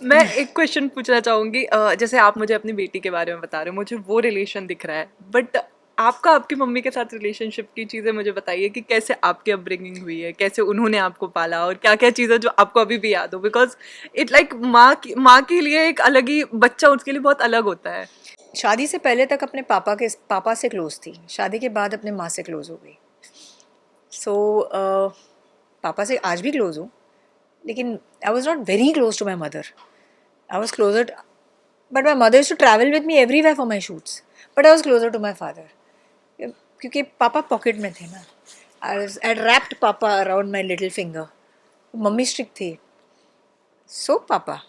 मैं एक क्वेश्चन पूछना चाहूंगी. जैसे आप मुझे अपनी बेटी के बारे में बता रहे हो, मुझे वो रिलेशन दिख रहा है, बट आपका आपकी मम्मी के साथ रिलेशनशिप की चीज़ें मुझे बताइए कि कैसे आपकी अपब्रिंगिंग हुई है, कैसे उन्होंने आपको पाला, और क्या क्या चीज़ें जो आपको अभी भी याद हो, बिकॉज इट लाइक माँ के लिए एक अलग ही, बच्चा उसके लिए बहुत अलग होता है. शादी से पहले तक अपने पापा से क्लोज थी, शादी के बाद अपने माँ से क्लोज हो गई. सो पापा से आज भी क्लोज हूँ, लेकिन I was not very close to my mother. I was closer, but my mother to travel with me everywhere for my shoots, but I was closer to my father, क्योंकि पापा पॉकेट में थे ना. I wrapped पापा around my little finger. मम्मी strict थी, so पापा.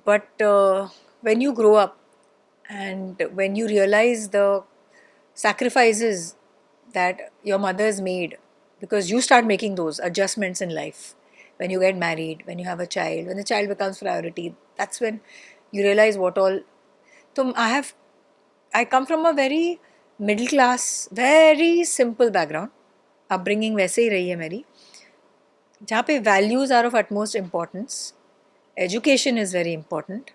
But when you grow up and when you realize the sacrifices that your mother's made because you start making those adjustments in life when you get married, when you have a child, when the child becomes priority. That's when you realize what all. So I come from a very middle class, very simple background. upbringing वैसे ही रही है मेरी, जहाँ पे values are of utmost importance, education is very important,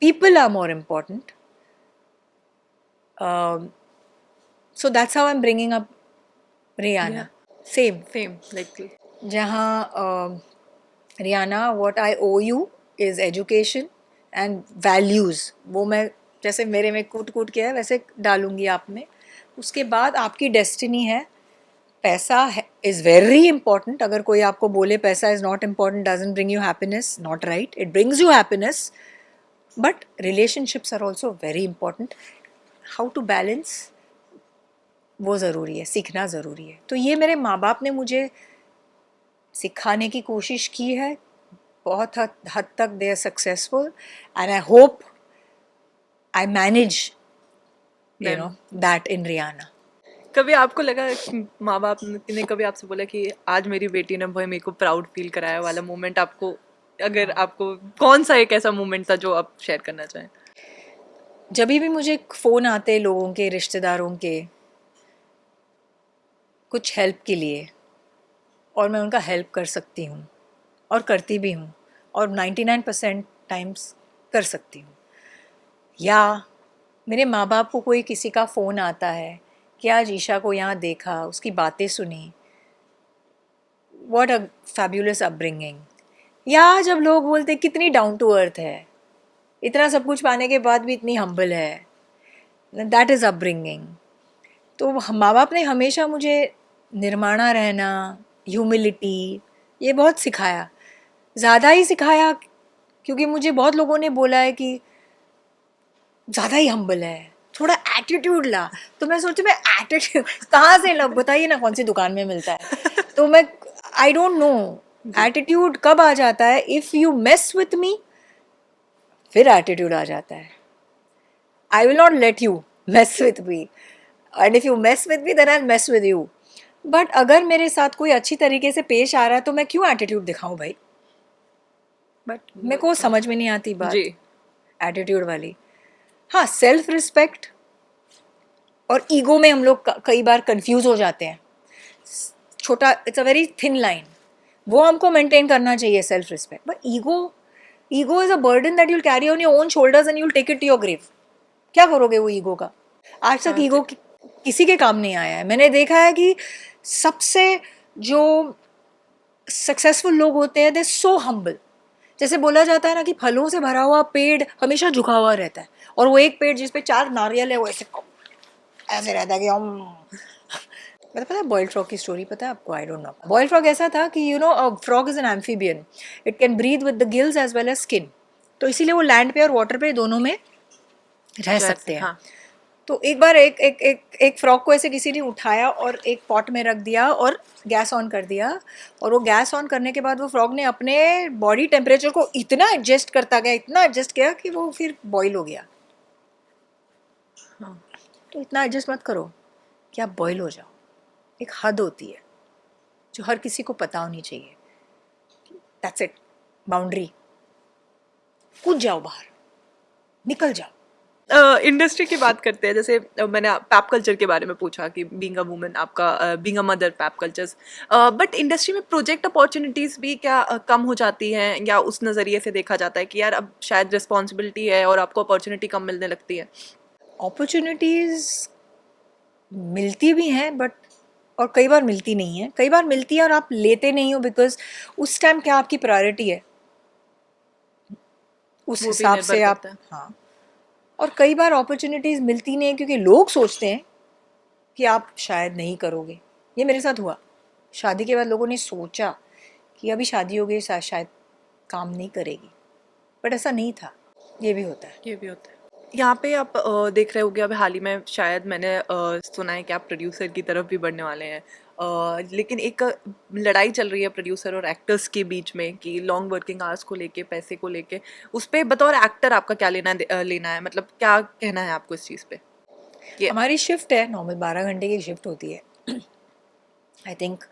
people are more important. So that's how I'm bringing up Rihanna. Same. like जहाँ Riyana, what I owe you is education and values. वो मैं जैसे मेरे में कूट कूट के है वैसे डालूंगी आप में. उसके बाद आपकी डेस्टिनी है. पैसा इज़ वेरी इंपॉर्टेंट. अगर कोई आपको बोले पैसा is not important, doesn't bring you happiness, not right. It brings you happiness, but relationships are also very important. How to balance, वो ज़रूरी है, सीखना ज़रूरी है. तो ये मेरे माँ बाप ने मुझे सिखाने की कोशिश की है. बहुत हद तक they are successful and I hope I manage you know that in Rihanna. कभी आपको लगा माँ बाप ने कभी आपसे बोला कि आज मेरी बेटी ने भाई मेरे को प्राउड फील कराया वाला मोमेंट आपको, अगर आपको कौन सा एक ऐसा मोमेंट था जो आप शेयर करना चाहें? जब भी मुझे फ़ोन आते लोगों के, रिश्तेदारों के, कुछ हेल्प के लिए, और मैं उनका हेल्प कर सकती हूँ और करती भी हूँ, और 99% टाइम्स कर सकती हूँ. या मेरे माँ बाप को कोई किसी का फ़ोन आता है कि आज ईशा को यहाँ देखा, उसकी बातें सुनी, व्हाट अ फैब्युलस अपब्रिंगिंग. या जब लोग बोलते कितनी डाउन टू अर्थ है, इतना सब कुछ पाने के बाद भी इतनी हम्बल है, दैट इज़ अपब्रिंगिंग. तो माँ बाप ने हमेशा मुझे निर्माणा रहना, ह्यूमिलिटी, ये बहुत सिखाया. ज़्यादा ही सिखाया, क्योंकि मुझे बहुत लोगों ने बोला है कि ज़्यादा ही हम्बल है, थोड़ा एटीट्यूड ला. तो मैं सोचती मैं एटीट्यूड कहाँ से ला, बताइए ना कौन सी दुकान में मिलता है. तो मैं आई डोंट नो एटीट्यूड कब आ जाता है. If you mess with me, फिर एटीट्यूड आ जाता है. I will not let you mess with me, and if you mess with me then I mess with you. But अगर मेरे साथ कोई अच्छी तरीके से पेश आ रहा है तो मैं क्यों एटीट्यूड दिखाऊं भाई. बट मेरे को समझ में नहीं आती बात एटीट्यूड वाली. हाँ, सेल्फ रिस्पेक्ट और ईगो में हम लोग कई बार कंफ्यूज हो जाते हैं. छोटा, it's a very thin line. वो हमको मेंटेन करना चाहिए, self respect. But ego is a burden that you'll carry on your own shoulders and you'll take it to your grave. क्या करोगे वो ईगो का? आज तक ईगो किसी के काम नहीं आया है. मैंने देखा है कि सबसे जो सक्सेसफुल लोग होते हैं, दे सो हम्बल. जैसे बोला जाता है ना कि फलों से भरा हुआ पेड़ हमेशा झुका हुआ रहता है, और वो एक पेड़ जिस पे 4 नारियल है वो ऐसे रहता है कि हम मतलब. पता है बॉइल्ड फ्रॉग की स्टोरी पता है आपको? I don't know. Boiled frog ऐसा था कि you know a frog is an amphibian, it can breathe with the gills as well as skin. तो इसीलिए वो लैंड पे और वाटर पे दोनों में रह सकते हैं. तो एक बार एक फ्रॉग को ऐसे किसी ने उठाया और एक पॉट में रख दिया और गैस ऑन कर दिया, और वो गैस ऑन करने के बाद वो फ्रॉग ने अपने बॉडी टेम्परेचर को इतना एडजस्ट करता गया, इतना एडजस्ट किया कि वो फिर बॉईल हो गया. तो इतना एडजस्ट मत करो कि आप बॉईल हो जाओ. एक हद होती है जो हर किसी को पता होनी चाहिए. That's it, boundary. कूद जाओ बाहर, निकल जाओ. इंडस्ट्री की बात करते हैं. जैसे मैंने पैप कल्चर के बारे में पूछा कि बीइंग अ वुमन, आपका being a mother, pap cultures, but industry में प्रोजेक्ट अपॉर्चुनिटीज़ भी क्या कम हो जाती हैं, या उस नज़रिए से देखा जाता है कि यार अब शायद रिस्पॉन्सिबिलिटी है और आपको अपॉर्चुनिटी कम मिलने लगती है? अपॉर्चुनिटीज़ मिलती भी हैं, बट और कई बार मिलती नहीं है. कई बार मिलती है और आप लेते नहीं हो, बिकॉज उस टाइम क्या आपकी प्रायोरिटी है, उस हिसाब से आप. हाँ. और कई बार अपॉर्चुनिटीज़ मिलती नहीं क्योंकि लोग सोचते हैं कि आप शायद नहीं करोगे. ये मेरे साथ हुआ. शादी के बाद लोगों ने सोचा कि अभी शादी हो गई, शायद काम नहीं करेगी, बट ऐसा नहीं था. ये भी होता है. यहाँ पे आप देख रहे होगे, अब हाल ही में शायद मैंने सुना है कि आप प्रोड्यूसर की तरफ भी बढ़ने वाले हैं. लेकिन एक लड़ाई चल रही है प्रोड्यूसर और एक्टर्स के बीच में कि लॉन्ग वर्किंग आवर्स को लेके, पैसे को लेके. उस पर बतौर एक्टर आपका क्या लेना है, मतलब क्या कहना है आपको इस चीज़ पे? हमारी शिफ्ट है नॉर्मल 12 घंटे की शिफ्ट होती है. आई थिंक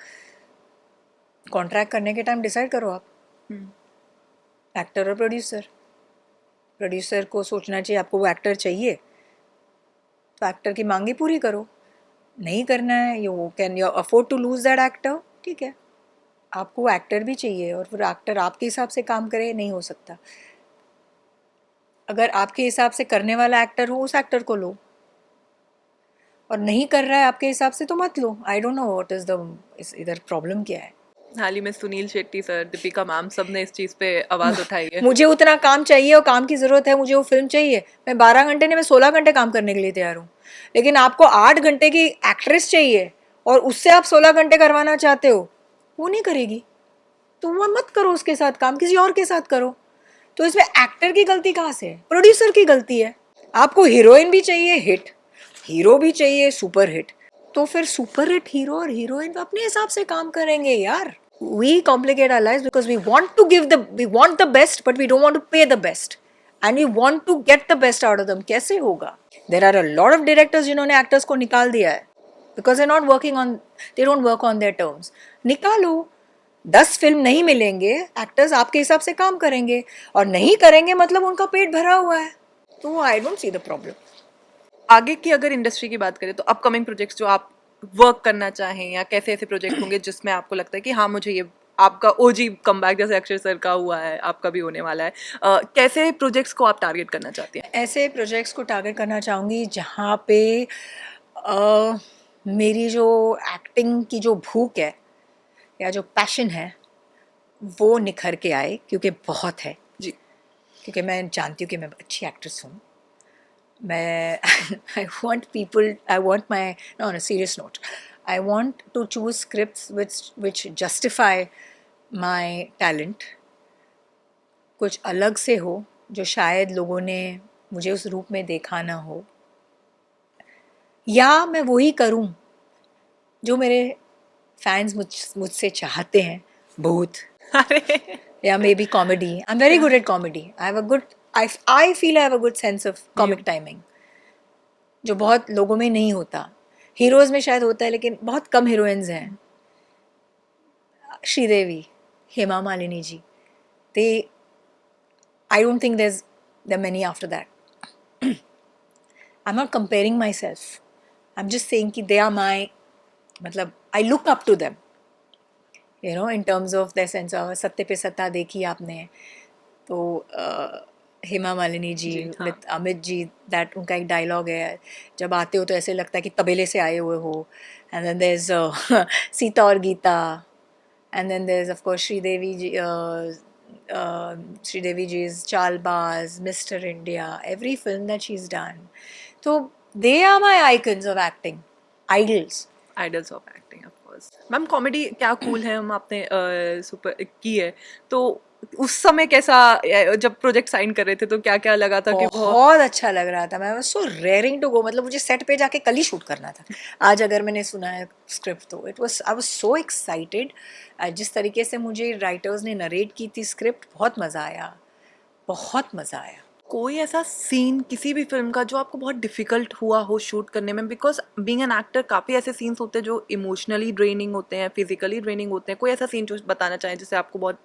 कॉन्ट्रैक्ट करने के टाइम डिसाइड करो आप, एक्टर और प्रोड्यूसर। प्रोड्यूसर को सोचना चाहिए आपको वो एक्टर चाहिए, तो एक्टर की मांगे पूरी करो। नहीं करना है, you can you afford to lose that actor, ठीक है, आपको वो एक्टर भी चाहिए और फिर एक्टर आपके हिसाब से काम करे, नहीं हो सकता। अगर आपके हिसाब से करने वाला एक्टर हो, उस एक्टर को लो, और नहीं कर रहा है आपके हिसाब से तो मत लो। I don't know what is the इधर प्रॉब्लम क्या है। हाल ही में सुनील शेट्टी सर, दीपिका मैम, सब ने इस चीज पे आवाज उठाई है। मुझे उतना काम चाहिए और काम की ज़रूरत है, मुझे वो फिल्म चाहिए, मैं 12 घंटे नहीं, मैं 16 घंटे काम करने के लिए तैयार हूँ। लेकिन आपको 8 घंटे की एक्ट्रेस चाहिए और उससे आप 16 घंटे करवाना चाहते हो, वो नहीं करेगी, तो वो मत करो उसके साथ काम, किसी और के साथ करो। तो इसमें एक्टर की गलती कहाँ से है? प्रोड्यूसर की गलती है। आपको हीरोइन भी चाहिए हिट, हीरो भी चाहिए सुपर हिट, तो फिर सुपर हिट हीरो और हीरोइन अपने हिसाब से काम करेंगे यार। We complicate our lives because we want the best, but we don't want to pay the best, and we want to get the best out of them. कैसे होगा? There are a lot of directors जिन्होंने actors को निकाल दिया है because they don't work on their terms. निकालो, 10 film नहीं मिलेंगे, एक्टर्स आपके हिसाब से काम करेंगे, और नहीं करेंगे मतलब उनका पेट भरा हुआ है, तो I don't see the problem. आगे की अगर इंडस्ट्री की बात करें तो अपकमिंग प्रोजेक्ट्स जो आप वर्क करना चाहें, या कैसे ऐसे प्रोजेक्ट होंगे जिसमें आपको लगता है कि हाँ मुझे ये, आपका ओजी कमबैक जैसे अक्षय सर का हुआ है, आपका भी होने वाला है, कैसे प्रोजेक्ट्स को आप टारगेट करना चाहती हैं? ऐसे प्रोजेक्ट्स को टारगेट करना चाहूँगी जहाँ पे मेरी जो एक्टिंग की जो भूख है या जो पैशन है वो निखर के आए, क्योंकि बहुत है जी। क्योंकि मैं जानती हूँ कि मैं अच्छी एक्ट्रेस हूँ। मैं I want my on a serious note, I want to choose scripts which justify my talent, कुछ अलग से हो जो शायद लोगों ने मुझे उस रूप में देखा ना हो, या मैं वही करूं जो मेरे फैंस मुझसे चाहते हैं बहुत। या may be comedy, I am very good at comedy, I feel I have a good sense of comic timing, जो बहुत लोगों में नहीं होता। हीरोज़ में शायद होता है लेकिन बहुत कम हीरोइंस हैं। Sridevi, Hema Malini ji, they I don't think there are many after that. I'm not comparing myself. I'm just saying कि they are my, मतलब I look up to them. You know, in terms of their sense of सत्ते पे सत्ता देखी आपने, तो Hema Malini ji with Amit ji, that उनका एक डायलॉग है, जब आते हो तो ऐसे लगता है कि तबेले से आए हुए हो। And then there is Seeta Aur Geeta, and then there is of course Sridevi ji, Sridevi ji's Chalbaz, Mr. India, every film that she's done. So they are my icons of acting, idols. Idols of acting of course. Ma'am comedy क्या cool है, हम आपने super की है, तो उस समय कैसा, जब प्रोजेक्ट साइन कर रहे थे तो क्या क्या लगा था कि बहुत अच्छा लग रहा था। मैं was so raring to go, मतलब मुझे सेट पे जाके कल ही शूट करना था। आज अगर मैंने सुना है स्क्रिप्ट तो आई वाज सो एक्साइटेड। जिस तरीके से मुझे राइटर्स ने नरेट की थी स्क्रिप्ट, बहुत मज़ा आया, बहुत मज़ा आया। कोई ऐसा सीन किसी भी फिल्म का जो आपको बहुत डिफिकल्ट हुआ हो शूट करने में? बिकॉज बीइंग एन एक्टर काफ़ी ऐसे सीन्स होते हैं जो इमोशनली ड्रेनिंग होते हैं, फिजिकली ड्रेनिंग होते हैं। कोई ऐसा सीन जो बताना चाहें जिससे आपको बहुत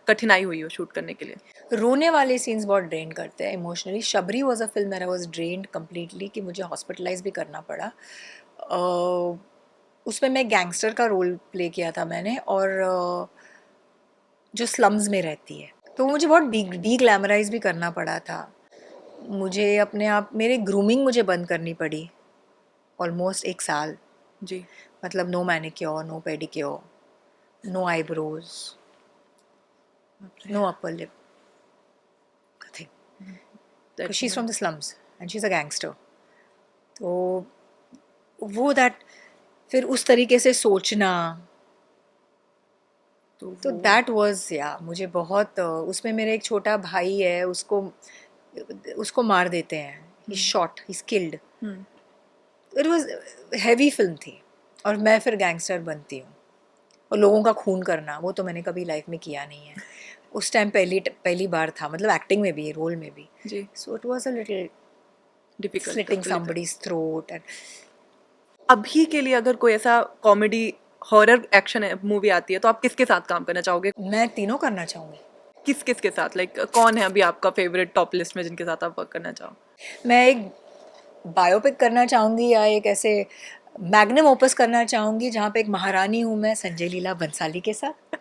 कठिनाई हुई हो शूट करने के लिए? रोने वाले सीन्स बहुत ड्रेन करते हैं emotionally. Shabari was a film where I was drained completely, कि मुझे हॉस्पिटलाइज भी करना पड़ा। उसमें मैं गैंगस्टर का रोल प्ले किया था मैंने, और जो स्लम्स में रहती है, तो मुझे बहुत डी ग्लैमराइज भी करना पड़ा था। मुझे अपने आप, मेरे ग्रूमिंग मुझे बंद करनी पड़ी ऑलमोस्ट 1 साल। जी। मतलब no manicure, no pedicure, no eyebrows, no upper lip, nothing. She is from the slums and she is a gangster. तो वो फिर उस तरीके से सोचना, तो दैट वाज, या मुझे बहुत, उसमें मेरा एक छोटा भाई है, उसको मार देते हैं, he shot, he killed. It was heavy film थी, और मैं फिर गैंगस्टर बनती हूँ, और लोगों का खून करना, वो तो मैंने कभी लाइफ में किया नहीं है। उस टाइम पहली बार था, मतलब एक्टिंग में भी, रोल में भी। जी। So it was a little difficult. Slitting somebody's throat. अभी के लिए अगर कोई ऐसा कॉमेडी हॉरर एक्शन मूवी आती है तो आप किसके साथ काम करना चाहोगे? मैं तीनों करना चाहूँगी। किस किस के साथ, लाइक कौन है अभी आपका फेवरेट टॉप लिस्ट में जिनके साथ आप वर्क करना चाहो? मैं एक बायोपिक करना चाहूँगी या एक ऐसे मैग्नम ओपस करना चाहूँगी जहाँ पे एक महारानी हूँ मैं संजय लीला बंसाली के साथ।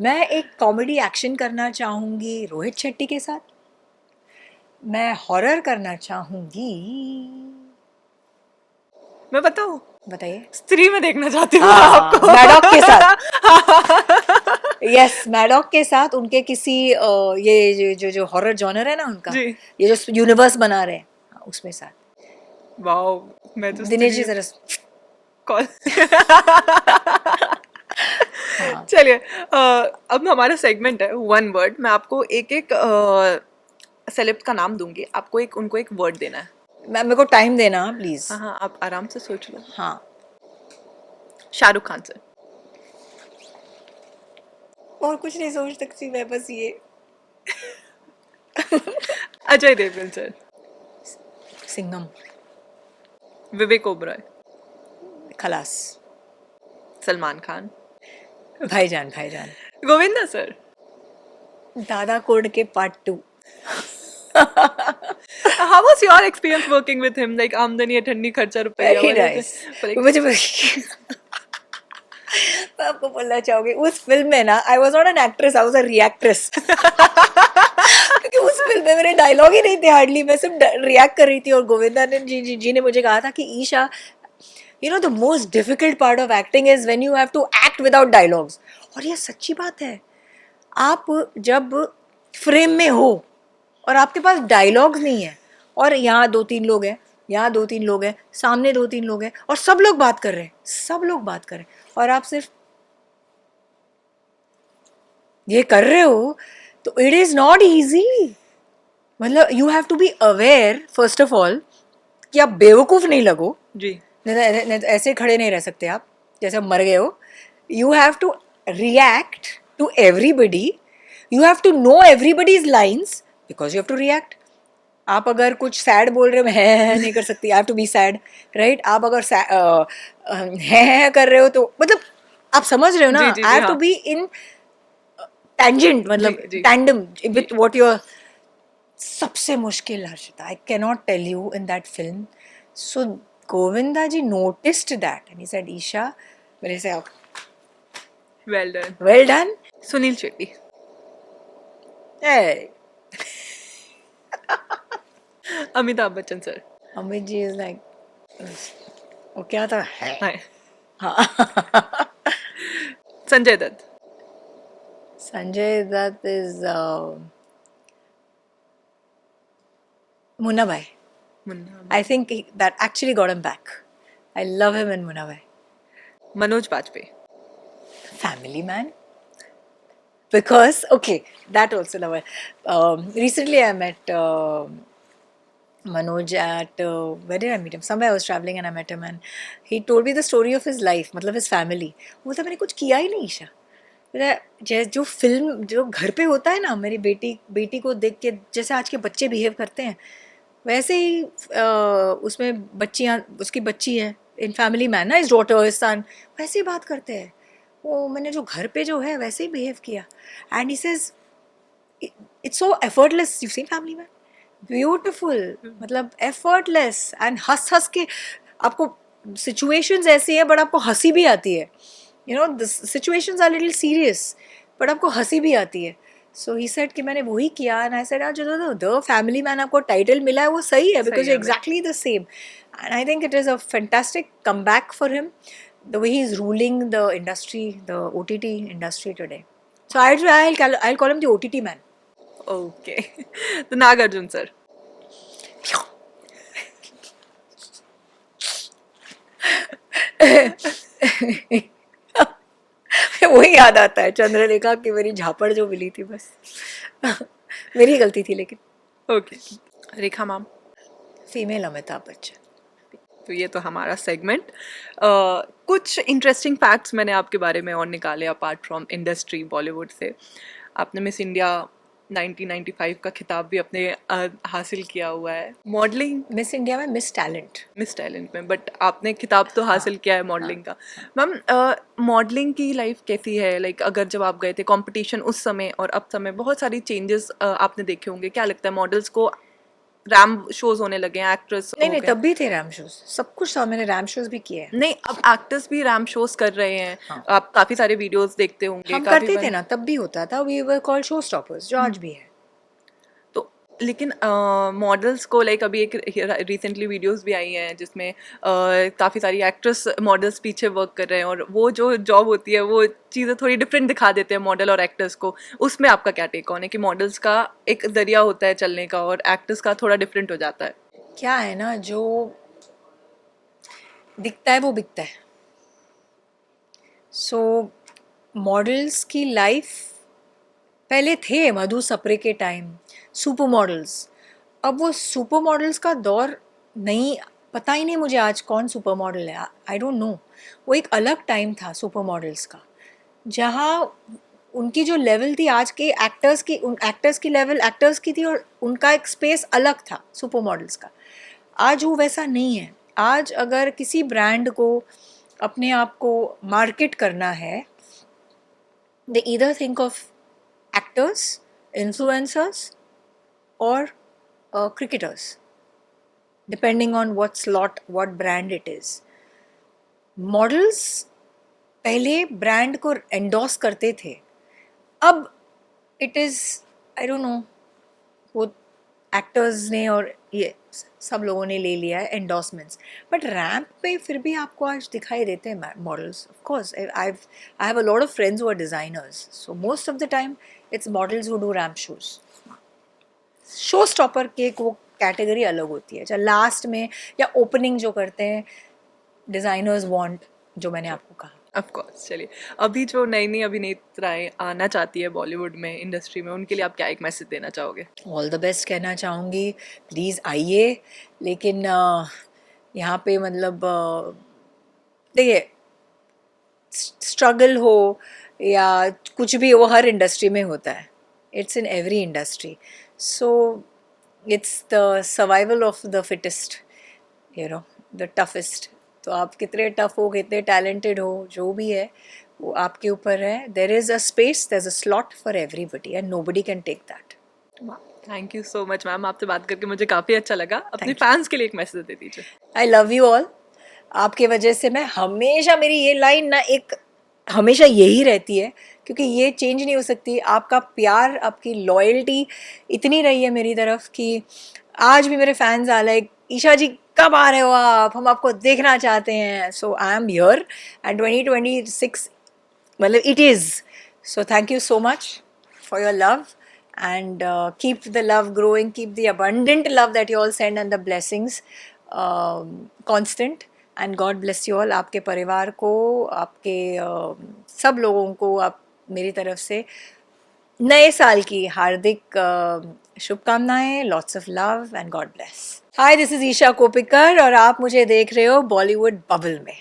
मैं एक कॉमेडी एक्शन करना चाहूँगी रोहित शेट्टी के साथ। मैं हॉरर करना चाहूँगी, मैं बताऊं, बताइए। स्त्री में देखना चाहती हूँ हाँ, आपको। मैडॉक के साथ। यस, मैडॉक के साथ उनके किसी ये जो हॉरर जॉनर है ना उनका, जी। ये जो यूनिवर्स बना रहे हैं, हाँ, उसमें साथ। वाओ, मैं तो दिनेश जी स्त्री जरा कॉल। हाँ। चलिए, अब हमारा सेगमेंट है वन वर्ड। मैं आपको एक एक सेलेब का नाम दूंगी, आपको एक उनको एक वर्ड देना है। मेरे को टाइम देना प्लीज। हाँ हाँ, आप आराम से सोच लो। हाँ। शाहरुख खान सर। और कुछ नहीं सोच सकती मैं, बस ये। अजय देवगन सर। सिंघम। विवेक ओबरॉय। खलास। सलमान खान। भाईजान भाईजान। गोविंदा सर। दादा कोड के part 2। How was your experience working with him? Like आमदनी ठंडी खर्चा रुपया वेरी वाले थे। नाइस। पर एक- मुझे मैं आपको बोलना चाहूंगी उस फिल्म में ना, I was not an actress, I was a reactress. क्योंकि उस फिल्म में मेरे डायलॉग ही नहीं थे हार्डली, मैं सिर्फ रिएक्ट कर रही थी। और गोविंदानंद जी ने मुझे कहा था कि Isha, you know the most difficult part of acting is when you have to act without dialogues. और ये सच्ची बात है। आप जब फ्रेम में हो और आपके पास डायलॉग्स नहीं है, और यहाँ 2-3 लोग हैं, यहाँ 2-3 लोग हैं, सामने 2-3 लोग हैं, और सब लोग बात कर रहे हैं, सब लोग बात कर रहे हैं, और आप सिर्फ ये कर रहे हो, तो इट इज़ नॉट ईजी। मतलब you have to be aware first of all कि आप बेवकूफ़ नहीं लगो। जी। नहीं तो ऐसे खड़े नहीं रह सकते आप जैसे आप मर गए हो। You have to react to everybody, you have to know everybody's lines because you have to react. आप अगर कुछ सैड बोल रहे हो, है नहीं कर सकती, I have to be sad, right. आप अगर है कर रहे हो तो मतलब आप समझ रहे हो ना, जी, जी, जी, आई हैव टू हाँ। बी इन टेंजेंट, मतलब जी, जी। Tandem with what your. सबसे मुश्किल Harshita, I can not tell you in that film. So Govinda ji noticed that and he said, Esha, मेरे से well done. Well done. Sunil Shetty. Amitabh Bachchan sir. Amit ji is like, वो क्या था, है। हाय। हाँ। Sanjay Dutt. Sanjay Dutt is Munna Bhai. Munna. I think that actually got him back. I love him in Munna Bhai. Manoj Bajpayee. Family man. Because, okay, that also love it. Recently I met Manoj at, where did I meet him? Somewhere I was traveling and I met him and he told me the story of his life, मतलब his family. वो बोलता मैंने कुछ किया ही नहीं ईशा. जो film जो घर पे होता है ना, मेरी बेटी को देख के जैसे आज के बच्चे बिहेव करते हैं, वैसे ही उसमें बच्चियाँ, उसकी बच्ची है इन फैमिली मैन ना, इस डॉटर इस सन, वैसे ही बात करते हैं। वो मैंने जो घर पे जो है वैसे ही बिहेव किया। And he says it's so effortless, you seen family man, beautiful, मतलब एफर्टलेस एंड हंस हंस के आपको सिचुएशंस ऐसी है बट आपको हंसी भी आती है। You know the situations are little serious but आपको हंसी भी आती है। सो ही सेड कि मैंने वही किया एंड आई सेड जो द फैमिली मैन आपको टाइटल मिला है वो सही है because exactly the same. And I think it is a fantastic come back for him, the way he's ruling the industry, the OTT industry today. So I'll call him the OTT man. Okay. तो Nagarjuna sir. वही याद आता है चंद्रलेखा की मेरी झापड़ जो मिली थी, बस मेरी गलती थी लेकिन। ओके। रेखा मैम। फीमेल अमिताभ बच्चन। तो ये तो हमारा सेगमेंट। कुछ इंटरेस्टिंग फैक्ट्स मैंने आपके बारे में और निकाले अपार्ट फ्रॉम इंडस्ट्री बॉलीवुड से। आपने मिस इंडिया 1995 का खिताब भी अपने हासिल किया हुआ है। मॉडलिंग मिस इंडिया में मिस टैलेंट। मिस टैलेंट में, बट आपने खिताब तो हासिल किया है मॉडलिंग का। मैम, मॉडलिंग की लाइफ कैसी है? लाइक अगर जब आप गए थे कंपटीशन उस समय और अब समय, बहुत सारी चेंजेस आपने देखे होंगे। क्या लगता है मॉडल्स को रैम शोज होने लगे हैं, एक्ट्रेस नहीं नहीं, तब भी थे रैम शोज, सब कुछ था, मैंने रैम शोज भी किए हैं। नहीं, अब एक्टर्स भी रैम शोज कर रहे हैं। हाँ। आप काफी सारे वीडियोस देखते होंगे। हम काफी करते बार थे ना, तब भी होता था, we were called show stoppers, जो आज भी है। तो लेकिन मॉडल्स को, लाइक अभी एक रिसेंटली वीडियोस भी आई हैं जिसमें काफ़ी सारी एक्ट्रेस मॉडल्स पीछे वर्क कर रहे हैं, और वो जो जॉब होती है वो चीज़ें थोड़ी डिफरेंट दिखा देते हैं मॉडल और एक्टर्स को। उसमें आपका क्या टेक ऑन है कि मॉडल्स का एक जरिया होता है चलने का और एक्टर्स का थोड़ा डिफरेंट हो जाता है? क्या है ना, जो दिखता है वो बिकता है। सो मॉडल्स की लाइफ, पहले थे मधु सप्रे के टाइम सुपर मॉडल्स, अब वो सुपर मॉडल्स का दौर नहीं, पता ही नहीं मुझे आज कौन सुपर मॉडल है, आई डोंट नो। वो एक अलग टाइम था सुपर मॉडल्स का, जहाँ उनकी जो लेवल थी आज के एक्टर्स की, उन एक्टर्स की लेवल एक्टर्स की थी, और उनका एक स्पेस अलग था सुपर मॉडल्स का। आज वो वैसा नहीं है। आज अगर किसी ब्रांड को अपने आप को मार्केट करना है, दे either think of actors, influencers और cricketers, depending on what slot, what brand it is. Models पहले ब्रांड को एंडोर्स करते थे, अब it is, I don't no, वो एक्टर्स ने और ये सब लोगों ने ले लिया है एंडोर्समेंट्स, बट रैम्प पे फिर भी आपको आज दिखाई देते हैं models. Of course I have a lot of friends who are designers, so most of the time it's models who do ramp shows. Show stopper की एक वो कैटेगरी अलग होती है, चाहे लास्ट में या ओपनिंग जो करते हैं डिज़ाइनर्स वांट, जो मैंने आपको कहा। Of course. चलिए, अभी जो नई नई अभिनेत्राएं आना चाहती है बॉलीवुड में, इंडस्ट्री में, उनके लिए आप क्या एक मैसेज देना चाहोगे? ऑल द बेस्ट कहना चाहूँगी, प्लीज़ आइए, लेकिन यहाँ पे मतलब देखिए, स्ट्रगल हो या कुछ भी, वो हर इंडस्ट्री में होता है, it's in every industry. So it's the survival of the fittest, you know, the toughest. तो आप कितने टफ हो, कितने टैलेंटेड हो, जो भी है वो आपके ऊपर है। There is a space, there is a slot for everybody and nobody can take that. Thank you so much ma'am, आपसे बात करके मुझे काफ़ी अच्छा लगा। अपने फैंस के लिए एक मैसेज दे दीजिए। I love you all. आपके वजह से मैं हमेशा, मेरी ये लाइन ना एक हमेशा यही रहती है, क्योंकि ये चेंज नहीं हो सकती। आपका प्यार, आपकी लॉयल्टी इतनी रही है मेरी तरफ कि आज भी मेरे फैंस आ लाइक, ईशा जी कब आ रहे हो आप, हम आपको देखना चाहते हैं। सो आई एम हियर एंड 2026 मतलब it is. So thank you so much for your love and keep the love growing, keep the abundant love that you all send and the blessings constant, and God bless you all। आपके परिवार को, आपके सब लोगों को, आप मेरी तरफ से नए साल की हार्दिक शुभकामनाएं, lots of love and God bless. Hi, this is Isha Koppikar और आप मुझे देख रहे हो बॉलीवुड बबल में।